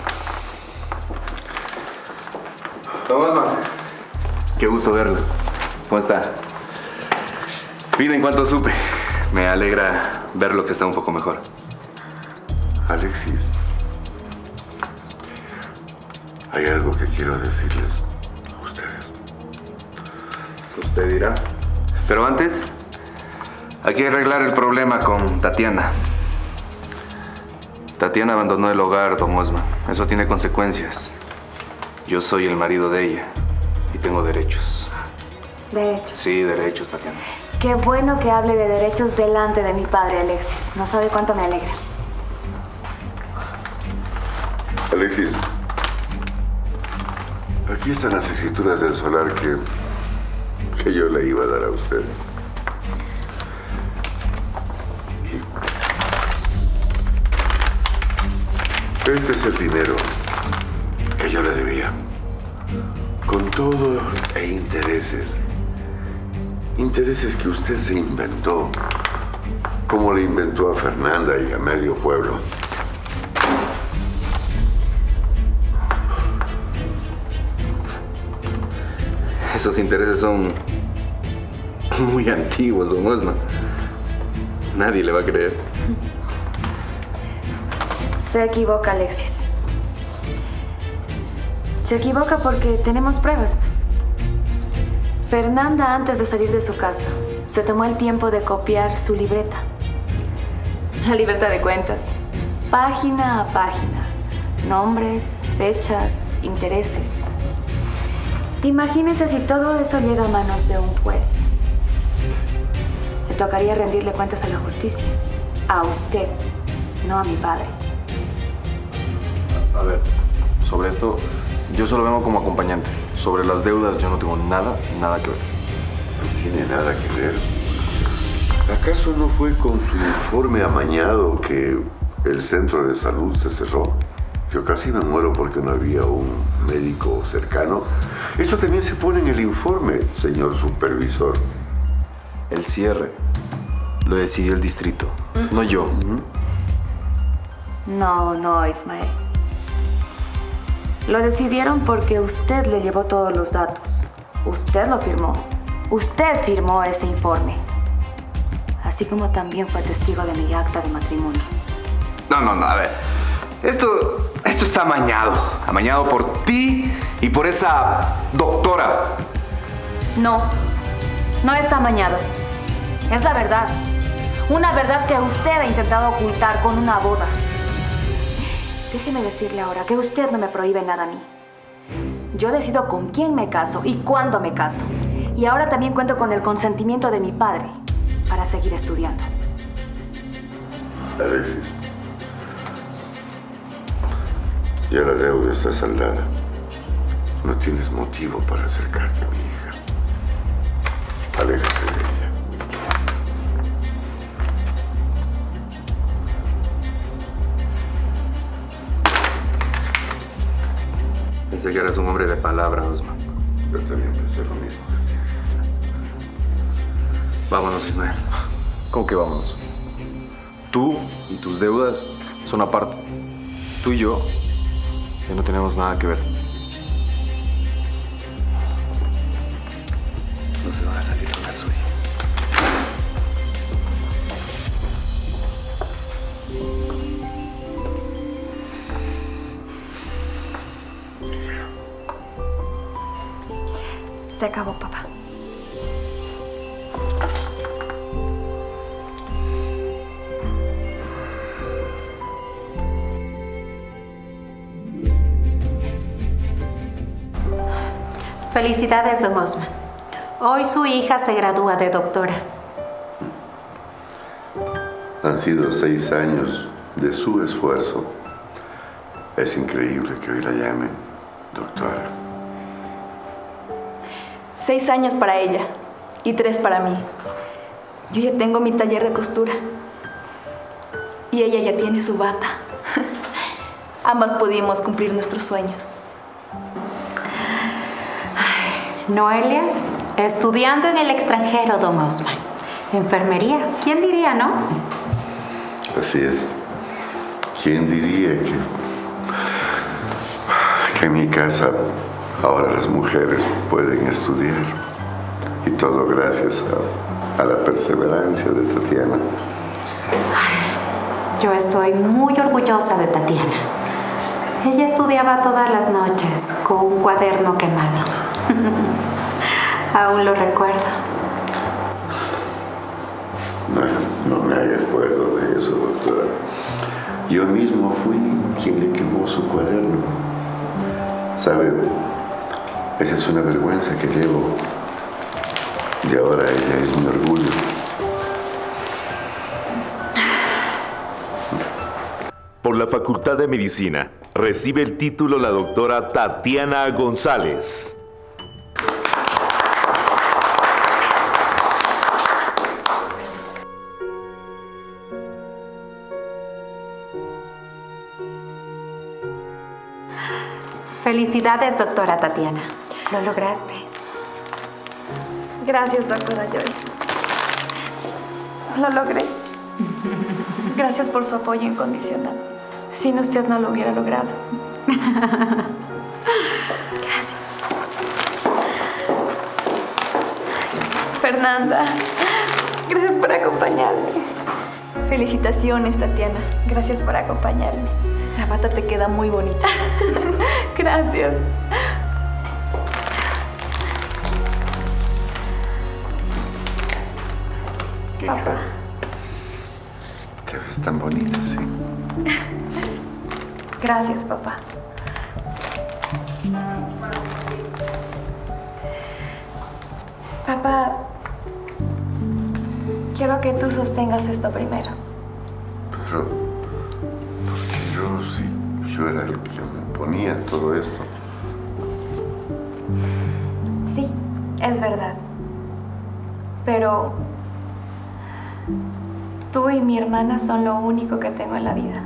Don Osman, qué gusto verlo. ¿Cómo está? Vine en cuanto supe. Me alegra verlo que está un poco mejor. Alexis, hay algo que quiero decirles a ustedes. Usted dirá. Pero antes, hay que arreglar el problema con Tatiana. Tatiana abandonó el hogar, don Osman. Eso tiene consecuencias. Yo soy el marido de ella y tengo derechos. ¿Derechos? Sí, derechos, Tatiana. Qué bueno que hable de derechos delante de mi padre, Alexis. No sabe cuánto me alegra. Alexis, aquí están las escrituras del solar que yo le iba a dar a usted. Este es el dinero que yo le debía, con todo e intereses. Intereses que usted se inventó, como le inventó a Fernanda y a medio pueblo. Esos intereses son muy antiguos, don Osman. Nadie le va a creer. Se equivoca, Alexis. Se equivoca porque tenemos pruebas. Fernanda, antes de salir de su casa, se tomó el tiempo de copiar su libreta. La libreta de cuentas. Página a página. Nombres, fechas, intereses. Imagínese si todo eso llega a manos de un juez. Le tocaría rendirle cuentas a la justicia. A usted, no a mi padre. A ver, sobre esto, yo solo vengo como acompañante. Sobre las deudas, yo no tengo nada que ver. No tiene nada que ver. ¿Acaso no fue con su informe amañado que el centro de salud se cerró? Yo casi me muero porque no había un médico cercano. Eso también se pone en el informe, señor supervisor. El cierre lo decidió el distrito, no yo. No, Ismael. Lo decidieron porque usted le llevó todos los datos. Usted lo firmó. Usted firmó ese informe, así como también fue testigo de mi acta de matrimonio. No, a ver. Esto está amañado. Amañado por ti y por esa doctora. No, no está amañado. Es la verdad. Una verdad que usted ha intentado ocultar con una boda. Déjeme decirle ahora que usted no me prohíbe nada a mí. Yo decido con quién me caso y cuándo me caso. Y ahora también cuento con el consentimiento de mi padre para seguir estudiando. Alexis, ya la deuda está saldada. No tienes motivo para acercarte a mi hija. Aléjate de ella. Pensé que eras un hombre de palabra, Osman. Yo también pensé lo mismo de ti. Vámonos, Ismael. ¿Cómo que vámonos? Tú y tus deudas son aparte. Tú y yo ya no tenemos nada que ver. No se van a salir con la suya. Se acabó, papá. Felicidades, don Osman. Hoy su hija se gradúa de doctora. Han sido 6 años de su esfuerzo. Es increíble que hoy la llamen doctora. 6 años para ella y 3 para mí. Yo ya tengo mi taller de costura y ella ya tiene su bata. Ambas pudimos cumplir nuestros sueños. Noelia, estudiando en el extranjero, don Osman. Enfermería, ¿quién diría, no? Así es. ¿Quién diría que en mi casa ahora las mujeres pueden estudiar? Y todo gracias a la perseverancia de Tatiana. Yo estoy muy orgullosa de Tatiana. Ella estudiaba todas las noches con un cuaderno quemado. Aún lo recuerdo. No me acuerdo de eso, doctora. Yo mismo fui quien le quemó su cuaderno. ¿Sabe? Esa es una vergüenza que llevo. Y ahora ella es mi orgullo. Por la Facultad de Medicina, recibe el título la doctora Tatiana González. Felicidades, doctora Tatiana. Lo lograste. Gracias, doctora Joyce. Lo logré. Gracias por su apoyo incondicional. Sin usted no lo hubiera logrado. Gracias. Fernanda, gracias por acompañarme. Felicitaciones, Tatiana. Gracias por acompañarme. La bata te queda muy bonita. Gracias. ¿Qué Papá. tal? Te ves tan bonita, sí. Gracias, papá. Papá, quiero que tú sostengas esto primero. Pero, porque yo era el que me ponía todo esto. Sí, es verdad. Pero tú y mi hermana son lo único que tengo en la vida.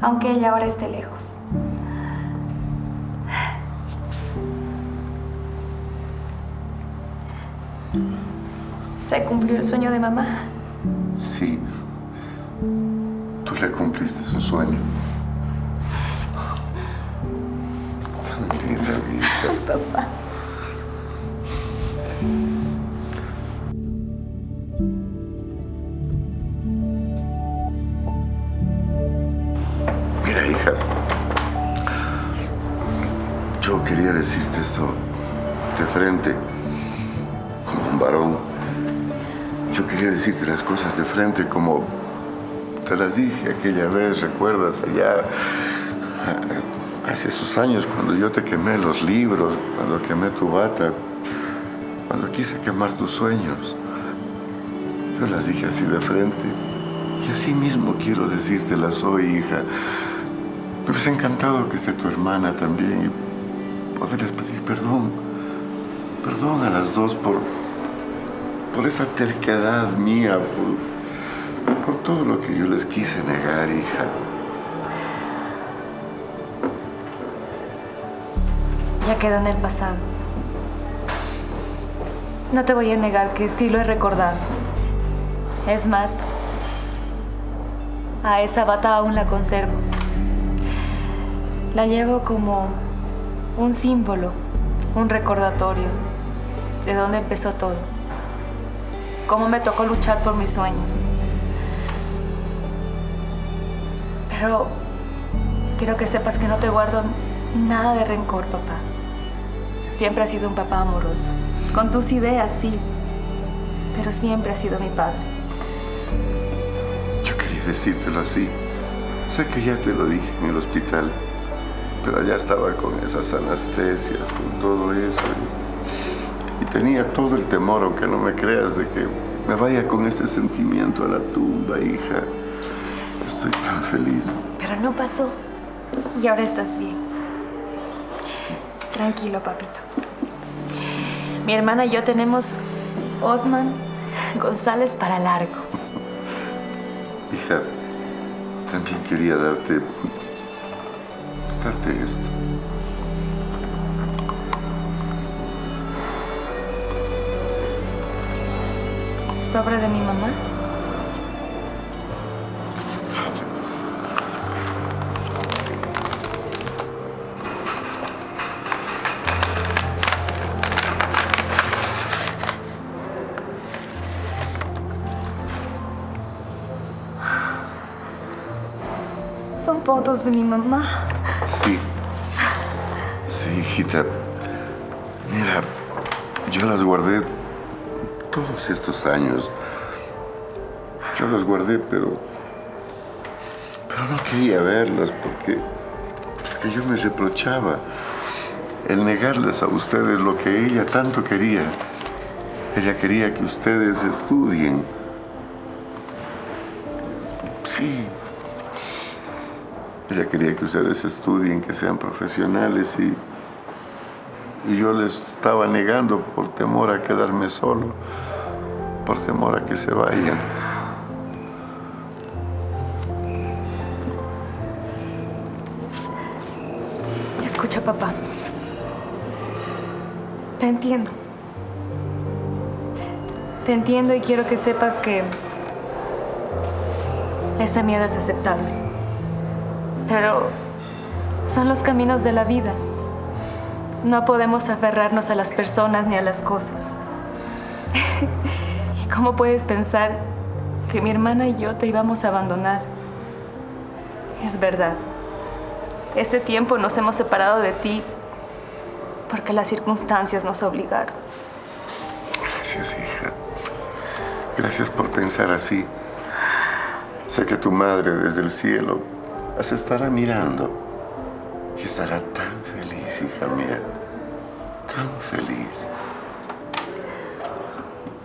Aunque ella ahora esté lejos. ¿Se cumplió el sueño de mamá? Sí. Tú le cumpliste su sueño. Tan linda, mi hija. Papá. quería decirte esto de frente, como un varón. Yo quería decirte las cosas de frente como te las dije aquella vez, ¿recuerdas? Allá, hace esos años, cuando yo te quemé los libros, cuando quemé tu bata, cuando quise quemar tus sueños. Yo las dije así de frente. Y así mismo quiero decírtelas hoy, hija. Me hubiese encantado que esté tu hermana también y poderles pedir perdón. Perdón a las dos por esa terquedad mía, por todo lo que yo les quise negar, hija. Ya quedó en el pasado. No te voy a negar que sí lo he recordado. Es más, a esa bata aún la conservo. La llevo como un símbolo, un recordatorio de dónde empezó todo. Cómo me tocó luchar por mis sueños. Pero quiero que sepas que no te guardo nada de rencor, papá. Siempre has sido un papá amoroso. Con tus ideas, sí. Pero siempre has sido mi padre. Yo quería decírtelo así. Sé que ya te lo dije en el hospital, pero allá estaba con esas anestesias, con todo eso. Y tenía todo el temor, aunque no me creas, de que me vaya con este sentimiento a la tumba, hija. Estoy tan feliz. Pero no pasó. Y ahora estás bien. Tranquilo, papito. Mi hermana y yo tenemos Osman González para largo. Hija, también quería darte esto. ¿Sobre de mi mamá? Son fotos de mi mamá. Sí. Sí, hijita. Mira, yo las guardé todos estos años. Yo las guardé, pero no quería verlas porque yo me reprochaba el negarles a ustedes lo que ella tanto quería. Ella quería que ustedes estudien. Sí. Ella quería que ustedes estudien, que sean profesionales y yo les estaba negando por temor a quedarme solo, por temor a que se vayan. Escucha, papá. Te entiendo. Te entiendo y quiero que sepas que ese miedo es aceptable. Pero son los caminos de la vida. No podemos aferrarnos a las personas ni a las cosas. ¿Y cómo puedes pensar que mi hermana y yo te íbamos a abandonar? Es verdad. Este tiempo nos hemos separado de ti porque las circunstancias nos obligaron. Gracias, hija. Gracias por pensar así. Sé que tu madre desde el cielo las estará mirando y estará tan feliz, hija mía. Tan feliz.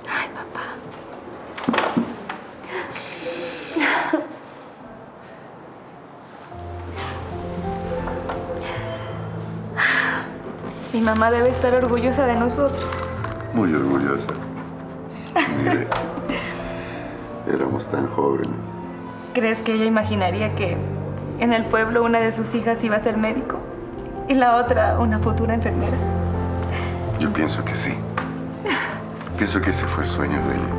Ay, papá. Mi mamá debe estar orgullosa de nosotros. Muy orgullosa. Mire, éramos tan jóvenes. ¿Crees que ella imaginaría que en el pueblo una de sus hijas iba a ser médico y la otra una futura enfermera? Yo pienso que sí. Pienso que ese fue el sueño de ella.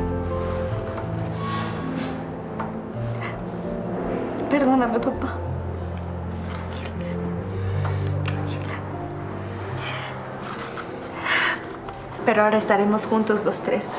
Perdóname, papá. Pero ahora estaremos juntos los tres.